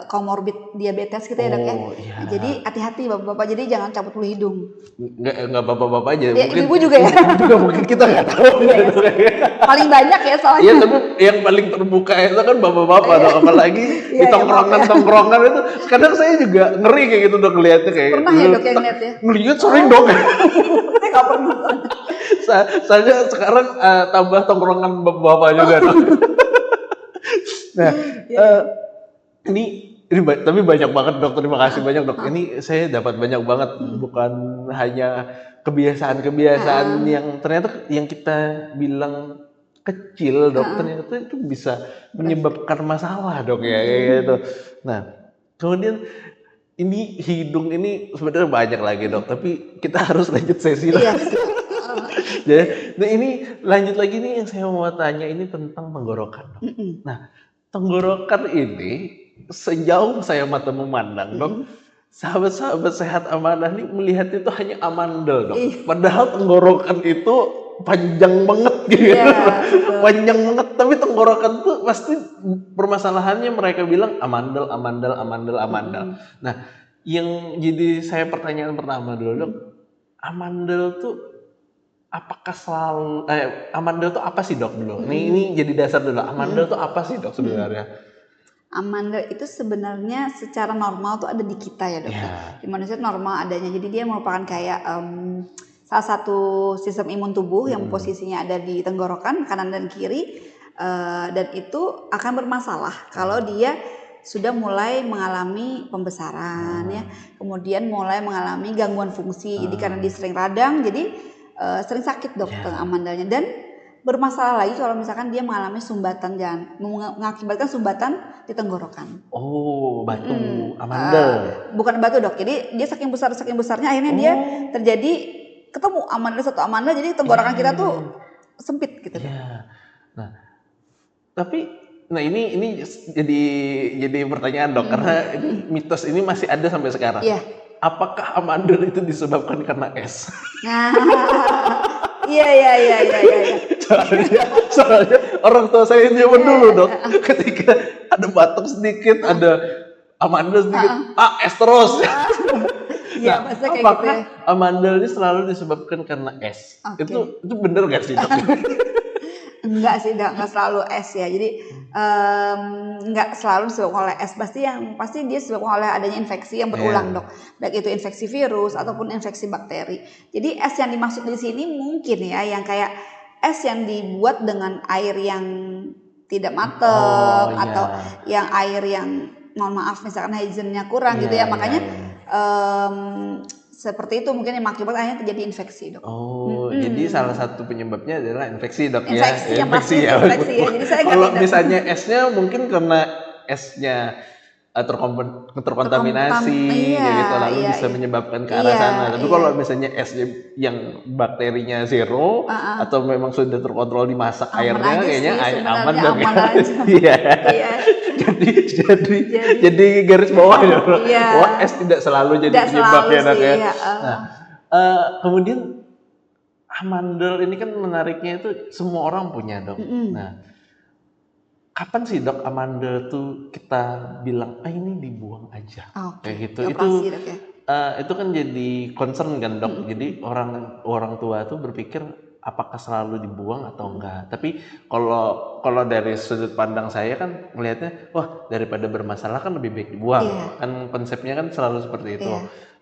comorbid diabetes gitu ya dok ya. Oh, iya. Nah, jadi hati-hati bapak-bapak, jadi jangan cabut bulu hidung. Nggak bapak-bapak aja. Ya, ibu juga ya. Ibu juga mungkin kita nggak tahu. Paling banyak ya soalnya. Iya, tapi yang paling terbuka itu kan bapak-bapak dok. Apalagi di Iya, tongkrongan-tongkrongan itu. Kadang saya juga ngeri kayak gitu dok ngeliatnya kayak. Pernah ya dok yang lihat ya? Ngeliat sering dok. Saya nggak pernah. Saya sekarang tambah tongkrongan bapak-bapak juga dok. Nah, tapi banyak banget dok. Terima kasih banyak dok. Ini saya dapat banyak banget, bukan hanya kebiasaan-kebiasaan yang ternyata yang kita bilang kecil dok, ternyata itu bisa menyebabkan masalah dok ya kayak gitu. Nah, kemudian ini hidung ini sebenarnya banyak lagi dok, tapi kita harus lanjut sesi Iya. Nah ini lanjut lagi nih yang saya mau tanya ini tentang tenggorokan dok. Nah tenggorokan ini sejauh saya mata memandang dok, sahabat-sahabat sehat amanah nih melihat itu hanya amandel dok. Padahal tenggorokan itu panjang banget gitu. Iya, Panjang banget, tapi tenggorokan tuh pasti permasalahannya mereka bilang amandel. Nah, yang jadi saya pertanyaan pertama dulu dok, amandel tuh apakah selalu amandel tuh apa sih dok dulu? Ini jadi dasar dulu. Amandel tuh apa sih dok sebenarnya? Amandel itu sebenarnya secara normal tuh ada di kita ya dok. Ya. Di manusia normal adanya. Jadi dia merupakan kayak salah satu sistem imun tubuh yang posisinya ada di tenggorokan kanan dan kiri. Dan itu akan bermasalah kalau dia sudah mulai mengalami pembesaran ya. Kemudian mulai mengalami gangguan fungsi. Jadi karena dia sering radang jadi sering sakit dok amandelnya. Dan bermasalah lagi kalau misalkan dia mengalami sumbatan mengakibatkan sumbatan di tenggorokan. Oh, batu amandel. Bukan batu dok. Jadi dia saking besarnya akhirnya dia terjadi ketemu satu amandel jadi tenggorokan kita tuh sempit gitu. Iya. Nah, tapi ini jadi pertanyaan dok karena ini mitos ini masih ada sampai sekarang. Iya. Apakah amandel itu disebabkan karena es? Nah, iya. Soalnya orang tua saya zaman dulu dok, ketika ada batuk sedikit, ada amandel sedikit, es terus. Iya, pasti kayak apakah gitu ya. amandel ini selalu disebabkan karena es? Oke. Itu bener gak sih dok? Enggak sih, enggak selalu es ya. Jadi enggak selalu disebabkan oleh es. Pasti dia disebabkan oleh adanya infeksi yang berulang dok. Baik itu infeksi virus ataupun infeksi bakteri. Jadi es yang dimaksud di sini mungkin ya yang kayak es yang dibuat dengan air yang tidak mateng atau yang air yang mohon maaf misalkan hygiene-nya kurang gitu ya. Makanya seperti itu mungkin yang mengakibatkan akhirnya terjadi infeksi dok. Oh, jadi salah satu penyebabnya adalah infeksi dok infeksi ya. Yang pasti infeksi ya. Jadi saya kalau misalnya esnya mungkin karena esnya terkontaminasi gitu lalu bisa menyebabkan ke arah sana. Tapi kalau misalnya esnya yang bakterinya zero atau memang sudah terkontrol dimasak airnya kayaknya aman dong ya. Iya. Jadi garis bawah ya. Bahwa es tidak selalu jadi penyebabnya dok ya. Nah, kemudian amandel ini kan menariknya itu semua orang punya dok. Nah, kapan sih dok amandel tuh kita bilang ini dibuang aja kayak gitu? Itu kan jadi concern kan dok. Jadi orang tua tuh berpikir apakah selalu dibuang atau enggak. Tapi kalau dari sudut pandang saya kan melihatnya wah daripada bermasalah kan lebih baik dibuang. Kan konsepnya kan selalu seperti itu.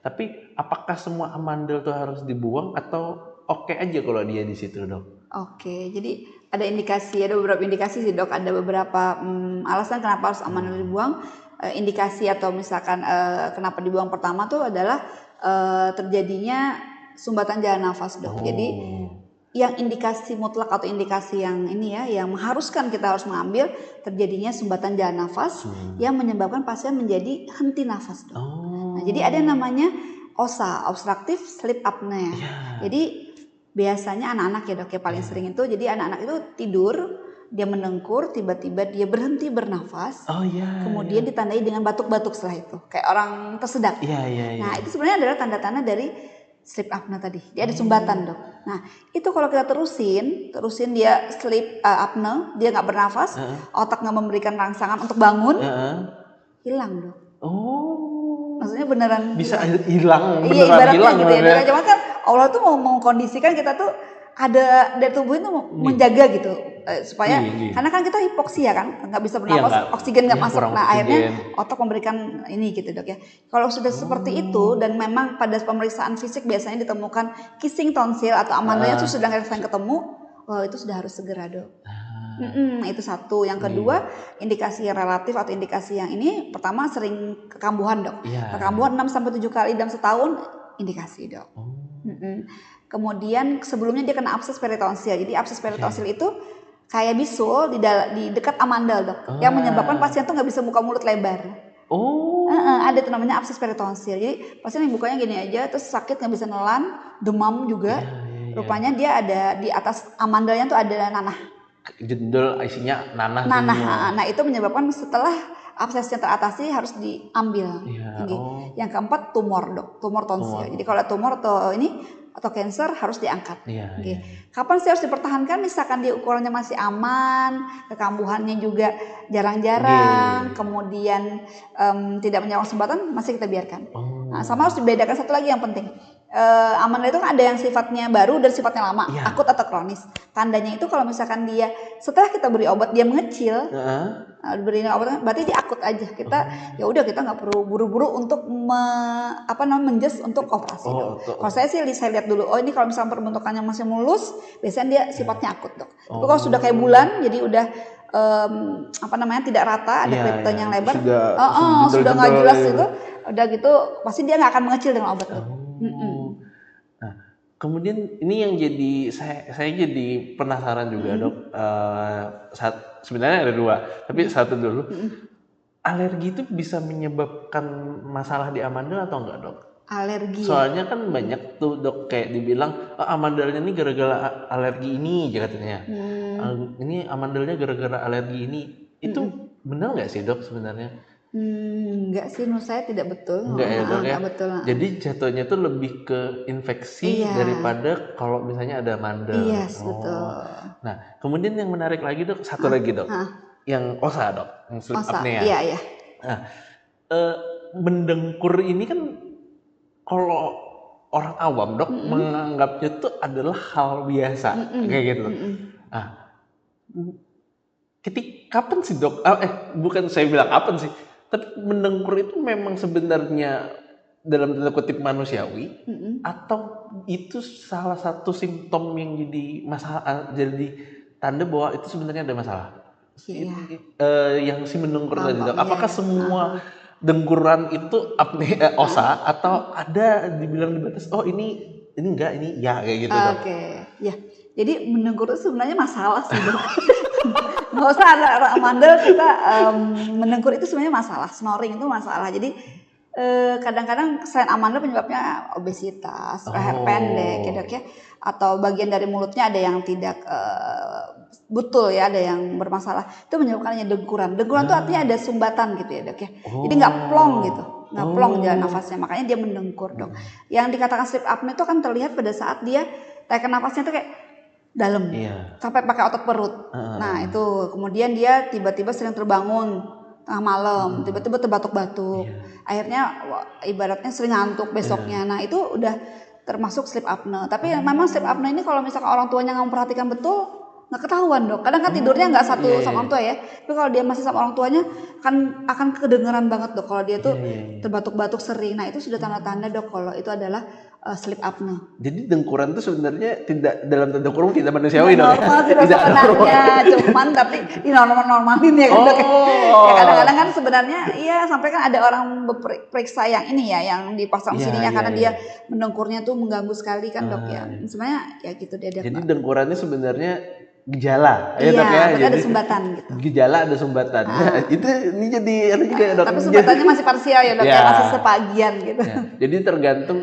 Tapi apakah semua amandel tuh harus dibuang atau oke aja kalau dia di situ dok? Oke, jadi ada beberapa indikasi sih dok. Ada beberapa alasan kenapa harus amandel dibuang. Indikasi atau misalkan kenapa dibuang pertama tuh adalah terjadinya sumbatan jalan nafas dok. Jadi yang indikasi mutlak atau indikasi yang ini ya, yang mengharuskan kita harus mengambil terjadinya sumbatan jalan nafas yang menyebabkan pasien menjadi henti nafas dok. Nah, jadi ada yang namanya OSA, obstructive sleep apnea. Jadi biasanya anak-anak ya dok ya paling sering itu. Jadi anak-anak itu tidur, dia mendengkur, tiba-tiba dia berhenti bernafas. Kemudian ditandai dengan batuk-batuk setelah itu, kayak orang tersedak. Nah itu sebenarnya adalah tanda-tanda dari sleep apnea tadi. Dia ada sumbatan dok. Nah itu kalau kita terusin dia sleep apnea, dia nggak bernafas, otak nggak memberikan rangsangan untuk bangun, hilang dok. Maksudnya beneran bisa hilang, beneran hilang gitu ya. Cuma kan Allah tuh mau mengkondisikan kita tuh ada dari tubuh itu menjaga gitu supaya karena kan kita hipoksia kan nggak bisa bernafas, oksigen nggak masuk. Nah akhirnya otak memberikan ini gitu dok ya. Kalau sudah seperti itu dan memang pada pemeriksaan fisik biasanya ditemukan kissing tonsil atau amandelnya itu sudah sering ketemu, itu sudah harus segera dok. Itu satu. Yang kedua indikasi yang relatif atau indikasi yang ini pertama sering kekambuhan dok. Kekambuhan 6-7 kali dalam setahun indikasi dok. Kemudian sebelumnya dia kena abses peritonsil. Jadi abses peritonsil itu kayak bisul di dekat amandel dok, yang menyebabkan pasien tuh nggak bisa buka mulut lebar. Ada tuh namanya abses peritonsil. Jadi pasien yang bukanya gini aja, terus sakit nggak bisa nelan, demam juga. Rupanya dia ada di atas amandelnya tuh ada nanah. Jendol isinya nanah. Nah itu menyebabkan setelah absesnya teratasi harus diambil. Yang keempat tumor dok, tumor tonsil. Jadi kalau tumor atau cancer harus diangkat. Kapan sih harus dipertahankan? Misalkan dia ukurannya masih aman, kekambuhannya juga jarang-jarang, kemudian tidak menyerang sumbatan, masih kita biarkan. Nah, sama harus dibedakan satu lagi yang penting. Amandel itu kan ada yang sifatnya baru dan sifatnya lama, Iya. akut atau kronis. Tandanya itu kalau misalkan dia setelah kita beri obat dia mengecil, Heeh. beri obat berarti dia akut aja. Kita ya udah kita nggak perlu buru-buru untuk menjes untuk operasi dok. Kalau saya lihat dulu, oh ini kalau misalkan perbentukannya masih mulus, biasanya dia sifatnya akut dok. Tapi kalau sudah kayak bulan, jadi udah tidak rata, ada kelihatan yang lebar, sudah nggak jelas itu, udah gitu pasti dia nggak akan mengecil dengan obat dok. Nah, kemudian ini yang jadi saya jadi penasaran juga dok. Sebenarnya ada dua, tapi satu dulu. Alergi itu bisa menyebabkan masalah di amandel atau enggak dok? Alergi. Soalnya kan banyak tuh dok kayak dibilang amandelnya ini gara-gara alergi ini aja katanya. Ini amandelnya gara-gara alergi ini. Itu benar nggak sih dok sebenarnya? Enggak sih, menurut saya tidak betul. Enggak ya dok ya? Betul. Jadi jatuhnya tuh lebih ke infeksi daripada kalau misalnya ada amandel. Yes, betul. Nah, kemudian yang menarik lagi dok, satu lagi dok. Yang OSA dok, yang sleep apnea. Iya. Nah, mendengkur ini kan kalau orang awam dok menganggapnya itu adalah hal biasa kayak gitu. Nah, kapan sih dok? Bukan saya bilang kapan sih, tapi mendengkur itu memang sebenarnya dalam tanda kutip manusiawi atau itu salah satu simptom yang jadi masalah, jadi tanda bahwa itu sebenarnya ada masalah. Yang si mendengkur tadi dok. Apakah semua dengkuran itu apnea OSA atau ada dibilang di batas ini enggak, ini ya kayak gitu dok. Oke. Ya. Jadi mendengkur itu sebenarnya masalah sih dok. Nggak usah ada amandel, kita mendengkur itu sebenarnya masalah, snoring itu masalah. Jadi kadang-kadang selain amandel penyebabnya obesitas, leher pendek ya dok ya, atau bagian dari mulutnya ada yang tidak betul ya, ada yang bermasalah, itu menyebabkannya dengkuran. Dengkuran itu artinya ada sumbatan gitu ya dok ya, jadi nggak plong gitu, nggak plong jalan nafasnya, makanya dia mendengkur dok. Yang dikatakan sleep apnea itu akan terlihat pada saat dia tarikan nafasnya tuh kayak dalam, sampai pakai otot perut. Nah itu kemudian dia tiba-tiba sering terbangun tengah malam, tiba-tiba terbatuk-batuk, akhirnya ibaratnya sering ngantuk besoknya. Nah itu udah termasuk sleep apnea. Tapi memang sleep apnea ini kalau misalkan orang tuanya nggak memperhatikan betul, nggak ketahuan dok. Kadang kan tidurnya nggak satu sama orang tua ya, tapi kalau dia masih sama orang tuanya akan kedengeran banget dok kalau dia tuh terbatuk-batuk sering. Nah itu sudah tanda-tanda dok kalau itu adalah sleep apnea. Jadi dengkuran itu sebenarnya tidak dalam tanda kurung tidak manusiawi dok. Normal tidak sebenarnya, cuman tapi di normalin ya kan dok. Ya, kadang-kadang kan sebenarnya iya sampai kan ada orang periksa yang ini ya, yang dipasang sininya karena dia mendengkurnya tuh mengganggu sekali kan dok ya. Sebenarnya ya gitu dia. Jadi dengkurannya sebenarnya gejala ya dok ya, jadi ada sumbatan gitu. Gejala ada sumbatan. Itu ini jadi juga dok. Tapi sumbatannya masih parsial ya dok ya, masih sebagian gitu. Jadi tergantung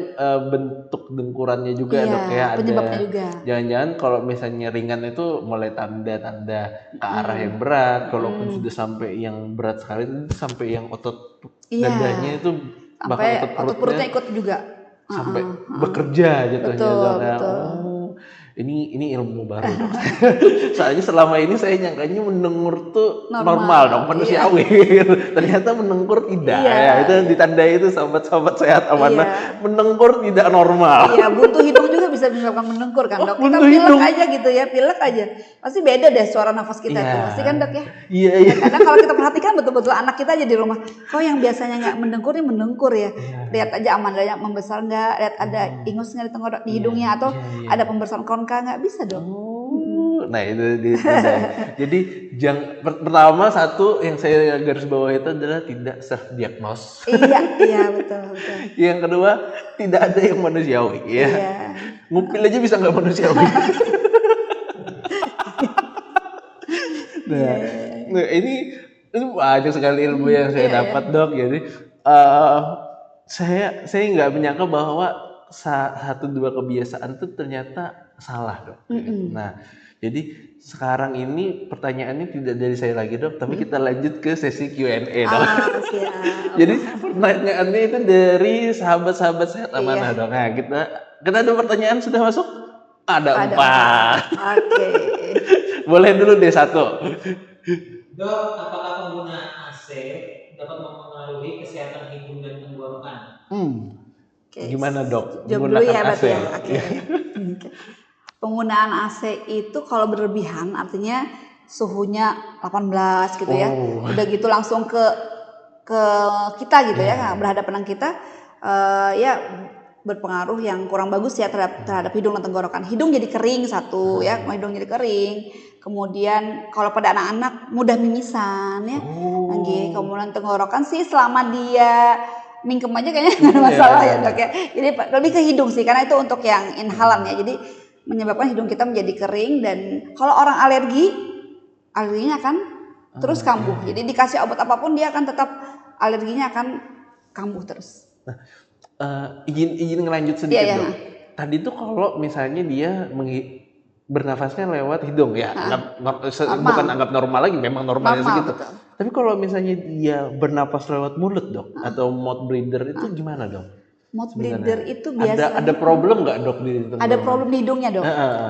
bentuk dengkurannya juga dok ya. Penyebabnya juga. Jangan-jangan kalau misalnya ringan itu mulai tanda-tanda ke arah yang berat. Kalaupun sudah sampai yang berat sekali itu sampai yang otot dadanya itu bahkan otot perutnya ikut juga. Sampai bekerja jatuhnya dok. Betul. Ini ilmu baru dok. Soalnya selama ini saya nyangkanya mendengkur tuh normal dong, manusiawi. Ternyata mendengkur tidak. Ya, itu ditandai itu sahabat-sahabat sehat amanah. Mendengkur tidak normal. Iya, buntu hidung juga bisa menyebabkan mendengkur kan dok. Kita pilek aja gitu ya, pilek aja. Pasti beda deh suara nafas kita tuh. Pasti kan dok ya. Iya. Kadang kalau kita perhatikan betul-betul anak kita aja di rumah, kok yang biasanya nggak mendengkur ini mendengkur ya. Lihat aja amandalnya membesar nggak, lihat ada ingus nggak di tenggorok, di hidungnya, atau ada pembesaran nggak bisa dong. Nah itu jadi pertama satu yang saya garis bawah itu adalah tidak self diagnose. Iya betul. Yang kedua tidak ada yang manusiawi ya. Ngupil aja bisa nggak manusiawi. Nah ini banyak sekali ilmu yang saya dapat dok. Jadi saya nggak menyangka bahwa satu dua kebiasaan itu ternyata salah dok. Nah, jadi sekarang ini pertanyaannya tidak dari saya lagi dok, tapi kita lanjut ke sesi Q&A dok. Siap. Jadi pertanyaannya itu dari sahabat-sahabat sehat amanah dok. Nah, kita ada pertanyaan sudah masuk? Ada 4. Oke. Boleh dulu deh satu. Dok, apakah penggunaan AC dapat mempengaruhi kesehatan hidung dan tenggorokan? Oke. Gimana dok? Jawab dulu ya, Menggunakan Bat ya. AC? Oke. Oke. Penggunaan AC itu kalau berlebihan artinya suhunya 18 gitu ya. Oh. Udah gitu langsung ke kita gitu Iya. ya, berhadapan dengan kita ya berpengaruh yang kurang bagus ya terhadap hidung dan tenggorokan. Hidung jadi kering satu ya, hidung jadi kering. Kemudian kalau pada anak-anak mudah mimisan ya. Oke, kemudian tenggorokan sih selama dia mingkem aja kayaknya nggak ada masalah ya dok ya. Jadi lebih ke hidung sih karena itu untuk yang inhalan ya. Jadi menyebabkan hidung kita menjadi kering dan kalau orang alerginya akan terus kambuh. Jadi dikasih obat apapun dia akan tetap alerginya akan kambuh terus. Izin ngelanjut sedikit Iya, dok. Tadi tuh kalau misalnya dia bernafasnya lewat hidung ya, bukan anggap normal lagi, memang normalnya segitu. Betul. Tapi kalau misalnya dia bernapas lewat mulut dok, atau mouth breather itu gimana dok? Mouth breather itu biasanya Ada problem nggak dok di tenggorokan? ada problem di hidungnya dok.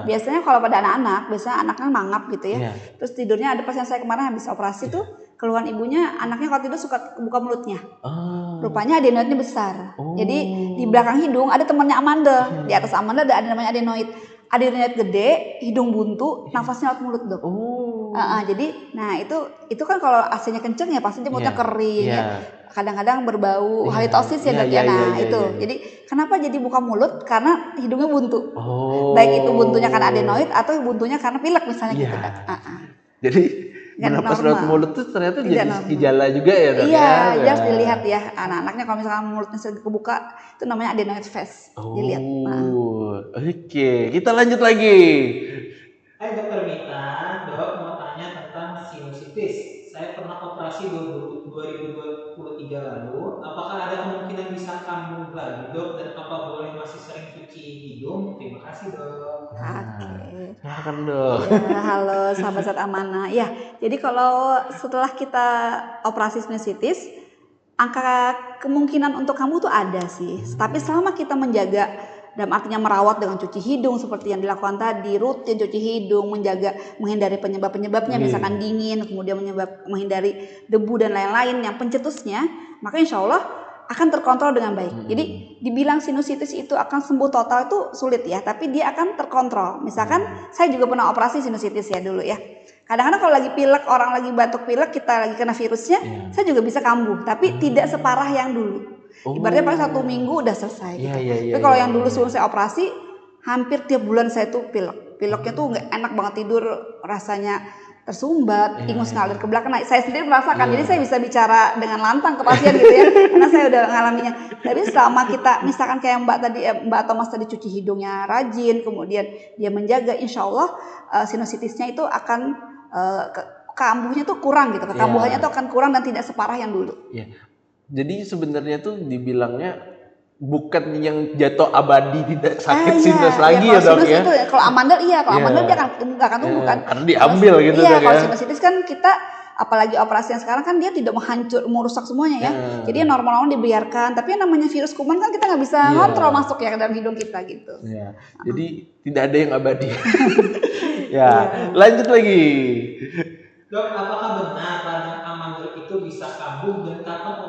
Biasanya kalau pada anak-anak, biasanya anaknya mangap gitu ya. Iya. Terus tidurnya ada pasien saya kemarin habis operasi tuh keluhan ibunya, anaknya kalau tidur suka buka mulutnya. Rupanya adenoidnya besar. Jadi di belakang hidung ada temannya amandel, di atas amandel ada namanya adenoid. Adenoid gede, hidung buntu, nafasnya lewat mulut dok. Jadi, nah itu kan kalau AC-nya kenceng ya pasti dia mulutnya kering ya. Kadang-kadang berbau halitosis ya dok ya. Nah itu. Jadi kenapa jadi buka mulut? Karena hidungnya buntu. Baik itu buntunya karena adenoid atau buntunya karena pilek misalnya gitu dok. Jadi bernapas lewat mulut tuh ternyata jadi gejala juga ya dok? Iya, harus dilihat ya anak-anaknya kalau misalkan mulutnya kebuka itu namanya adenoid fest. Dilihat. Oke, kita lanjut lagi. Hai Dokter Mita, Dok mau tanya tentang sinusitis. Saya pernah operasi 2023 lalu. Apakah ada kemungkinan bisa kambuh lagi dok? Dan apa boleh masih sering cuci hidung? Terima kasih dok. Oke. Silakan dok. Ya, halo sahabat amanah. Ya, jadi kalau setelah kita operasi sinusitis, angka kemungkinan untuk kambuh tuh ada sih. Tapi selama kita menjaga dalam artinya merawat dengan cuci hidung seperti yang dilakukan tadi, rutin cuci hidung, menghindari penyebab-penyebabnya, misalkan dingin, kemudian menghindari debu dan lain-lain yang pencetusnya, maka insya Allah akan terkontrol dengan baik. Jadi dibilang sinusitis itu akan sembuh total itu sulit ya, tapi dia akan terkontrol. Misalkan saya juga pernah operasi sinusitis ya dulu ya. Kadang-kadang kalau lagi pilek, orang lagi batuk pilek, kita lagi kena virusnya, saya juga bisa kambuh, tapi tidak separah yang dulu. Ibaratnya paling 1 minggu udah selesai gitu. Tapi kalau yang dulu sebelum saya operasi, hampir tiap bulan saya tuh pilek. Pileknya tuh nggak enak banget tidur, rasanya tersumbat, ingus ngalir ke belakang. Nah, saya sendiri merasakan, jadi saya bisa bicara dengan lantang ke pasien gitu ya, karena saya udah ngalaminya. Tapi selama kita, misalkan kayak Mbak Thomas tadi cuci hidungnya rajin, kemudian dia menjaga, insya Allah sinusitisnya itu akan kambuhnya tuh kurang gitu, kekambuhannya tuh akan kurang dan tidak separah yang dulu. Jadi sebenarnya tuh dibilangnya bukan yang jatuh abadi tidak sakit sinus lagi ya dok ya? Itu, kalau amandel kalau amandel dia nggak akan tumbuh kan? Karena diambil gitu dok ya? Kalau sinusitis kan kita apalagi operasi yang sekarang kan dia tidak merusak semuanya ya. Jadi normal-normal dibiarkan. Tapi yang namanya virus kuman kan kita nggak bisa ngontrol masuk ya ke dalam hidung kita gitu. Jadi tidak ada yang abadi. Lanjut lagi. Dok, apakah benar radang amandel itu bisa kambuh dan kapan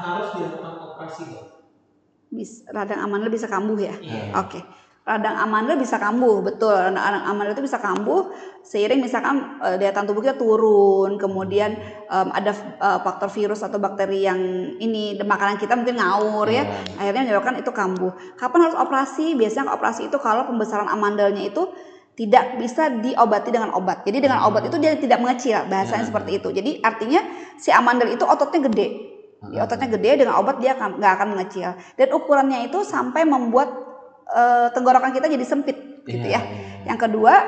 harus dilakukan operasi dok? Radang amandel bisa kambuh ya? Oke. Radang amandel bisa kambuh, betul. Radang amandel itu bisa kambuh seiring misalkan daya tahan tubuh kita turun, kemudian ada faktor virus atau bakteri yang makanan kita mungkin ngawur ya, akhirnya menyebabkan itu kambuh. Kapan harus operasi? Biasanya operasi itu kalau pembesaran amandelnya itu tidak bisa diobati dengan obat. Jadi dengan obat itu dia tidak mengecil, bahasanya seperti itu. Jadi artinya si amandel itu ototnya gede. Ototnya gede, dengan obat dia nggak akan mengecil. Dan ukurannya itu sampai membuat tenggorokan kita jadi sempit gitu ya. Yang kedua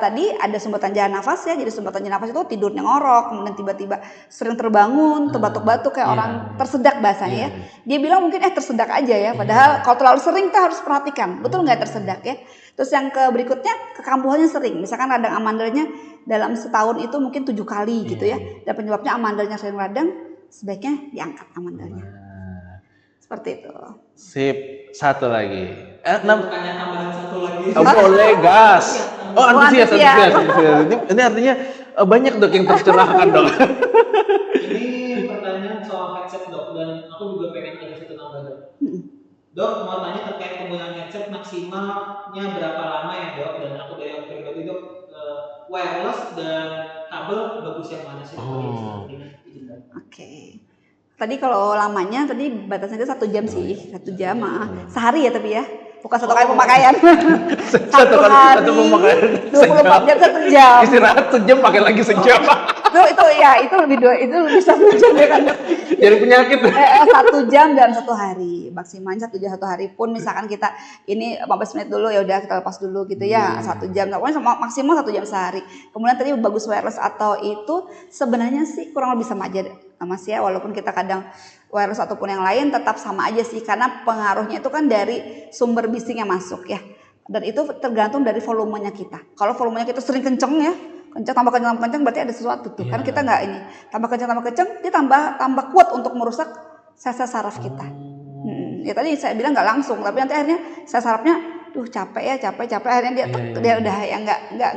tadi ada sumbatan jalan nafas ya. Jadi sumbatan jalan nafas itu tidurnya ngorok, kemudian tiba-tiba sering terbangun, terbatuk-batuk kayak orang tersedak bahasanya ya. Dia bilang mungkin tersedak aja ya. Padahal kalau terlalu sering kita harus perhatikan, betul nggak tersedak ya. Terus yang berikutnya kekambuhannya sering. Misalkan radang amandelnya dalam setahun itu mungkin 7 kali gitu ya. Dan penyebabnya amandelnya sering radang, sebaiknya diangkat amandelnya. Seperti itu. Sip, satu lagi. Bukannya tambahan satu lagi. Boleh gas. Antusias. Ini artinya banyak dok yang tercerahkan dok. Ini pertanyaan soal headset dok, dan dan aku juga pengen ada satu nambah dok. Mm-mm. Dok mau tanya terkait penggunaan headset maksimalnya berapa lama ya dok? Dan aku dari yang pribadi dok, wireless dan kabel bagus yang mana sih? Oh. Izin dok. Oke. Tadi kalau lamanya tadi batasnya itu 1 jam sih, 1 jam, sehari ya tapi ya, bukan 1 kali pemakaian. Satu kali satu pemakaian 24 jam 1 jam. istirahat sejam pakai lagi sejam. Itu ya itu lebih 1 jam ya kan. Jadi penyakit. 1 jam dalam 1 hari, maksimalnya 1 jam 1 hari pun misalkan kita ini 15 menit dulu ya udah kita lepas dulu gitu ya 1 jam, pokoknya maksimal 1 jam sehari. Kemudian tadi bagus wireless atau itu sebenarnya sih kurang lebih sama aja Mas ya, walaupun kita kadang wireless ataupun yang lain tetap sama aja sih karena pengaruhnya itu kan dari sumber bising yang masuk ya, dan itu tergantung dari volumenya kita. Kalau volumenya kita sering kenceng ya, tambah kenceng berarti ada sesuatu tuh kan, kita nggak ini tambah kenceng dia tambah kuat untuk merusak sel-sel saraf kita. Ya tadi saya bilang nggak langsung, tapi nanti akhirnya sel sarafnya capek akhirnya dia udah ya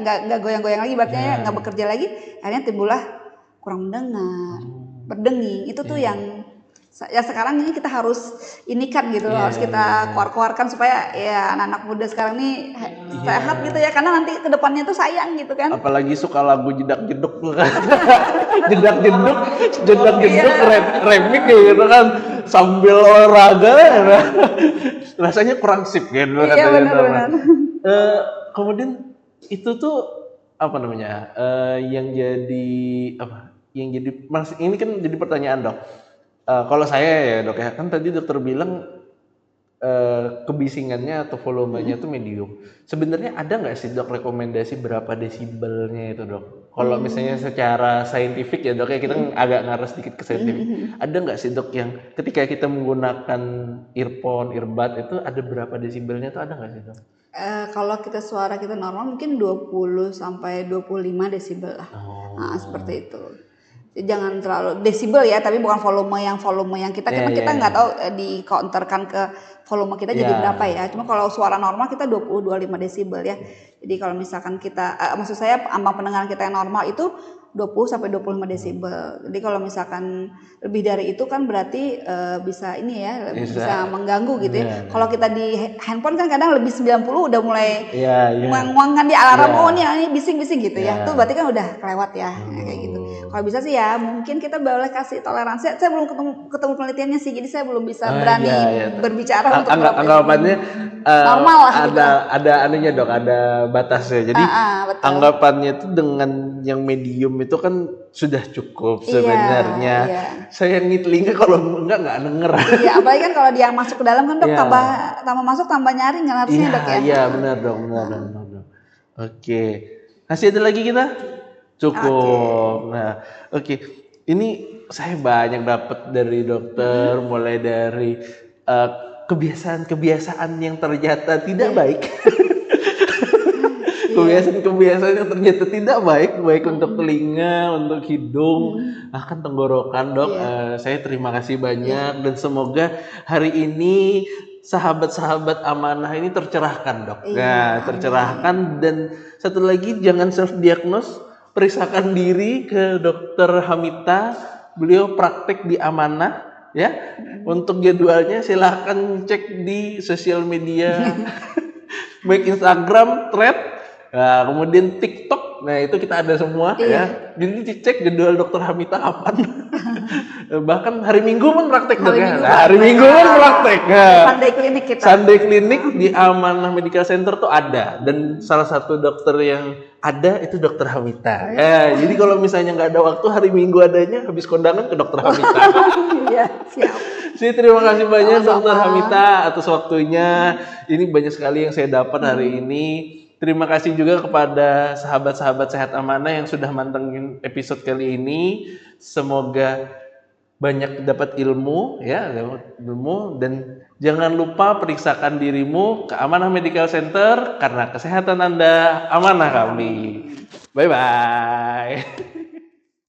nggak goyang-goyang lagi, berarti ya nggak bekerja lagi, akhirnya timbullah kurang mendengar, berdenging. Itu tuh yang ya sekarang ini kita harus ini kan gitu, harus kita keluarkan supaya ya anak-anak muda sekarang ini sehat gitu ya, karena nanti kedepannya tuh sayang gitu kan. Apalagi suka lagu jedak-jeduk kan. jedak-jeduk remix gitu kan sambil olahraga rasanya kurang sip gitu Iya benar. Kemudian itu tuh apa namanya yang jadi mas ini kan jadi pertanyaan dok. Kalau saya ya dok ya, kan tadi dokter bilang kebisingannya atau volumenya itu medium. Sebenarnya ada nggak sih dok rekomendasi berapa desibelnya itu dok? Kalau misalnya secara saintifik ya dok ya, kita agak ngaras sedikit ke saintifik. Ada nggak sih dok yang ketika kita menggunakan earphone, earbud itu ada berapa desibelnya itu, ada nggak sih dok? Kalau suara kita normal mungkin 20 sampai 25 desibel lah. Nah, seperti itu. Jangan terlalu desibel ya, tapi bukan volume yang kita nggak tahu di counterkan ke volume kita jadi berapa ya. Cuma kalau suara normal kita 20-25 desibel ya. Jadi kalau misalkan kita maksud saya ambang pendengaran kita yang normal itu 20 sampai 25 desibel. Jadi kalau misalkan lebih dari itu kan berarti bisa ini ya, bisa mengganggu gitu ya. Kalau kita di handphone kan kadang lebih 90 udah mulai nguang-nguangan di alarm, oh ini bising-bising gitu ya. Itu berarti kan udah kelewat ya, kayak gitu. Kalau bisa sih ya mungkin kita boleh kasih toleransi. Saya belum ketemu penelitiannya sih, jadi saya belum bisa berani berbicara untuk anggapannya normal lah gitu. Ada anunya dok, ada batasnya. Jadi anggapannya itu dengan yang medium itu kan sudah cukup sebenarnya. Saya telinga kalau nggak denger. Iya, apalagi kan kalau dia masuk ke dalam kan dok, tambah masuk tambah nyaring kan harusnya dok ya. Iya benar dok. Oke, masih ada lagi kita? Cukup. Nah, oke. Ini saya banyak dapat dari dokter, mulai dari kebiasaan yang ternyata tidak baik. Kebiasaan yang ternyata tidak baik untuk telinga, untuk hidung, bahkan tenggorokan dok. Saya terima kasih banyak dan semoga hari ini sahabat-sahabat amanah ini tercerahkan dok. Tercerahkan, dan satu lagi jangan self diagnose. Periksakan diri ke dokter Hamita, beliau praktek di Amanah ya. Untuk jadwalnya silahkan cek di sosial media baik Instagram, Thread, kemudian TikTok. Nah itu kita ada semua ya. Jadi dicek jadwal dokter Hamita kapan. Bahkan hari Minggu pun praktek dok ya. Hari Minggu pun praktek. Sunday Clinic kita. Sunday Clinic di Amanah Medical Center tuh ada, dan salah satu dokter yang ada itu dokter Hamita. Jadi kalau misalnya nggak ada waktu hari Minggu adanya, habis kondangan ke dokter Hamita. Iya, siap. Saya terima kasih banyak dokter Hamita atas waktunya. Ini banyak sekali yang saya dapat hari ini. Terima kasih juga kepada sahabat-sahabat Sehat Amanah yang sudah mantengin episode kali ini. Semoga banyak dapat ilmu ya, dan jangan lupa periksakan dirimu ke Amanah Medical Center karena kesehatan Anda amanah kami. Bye bye.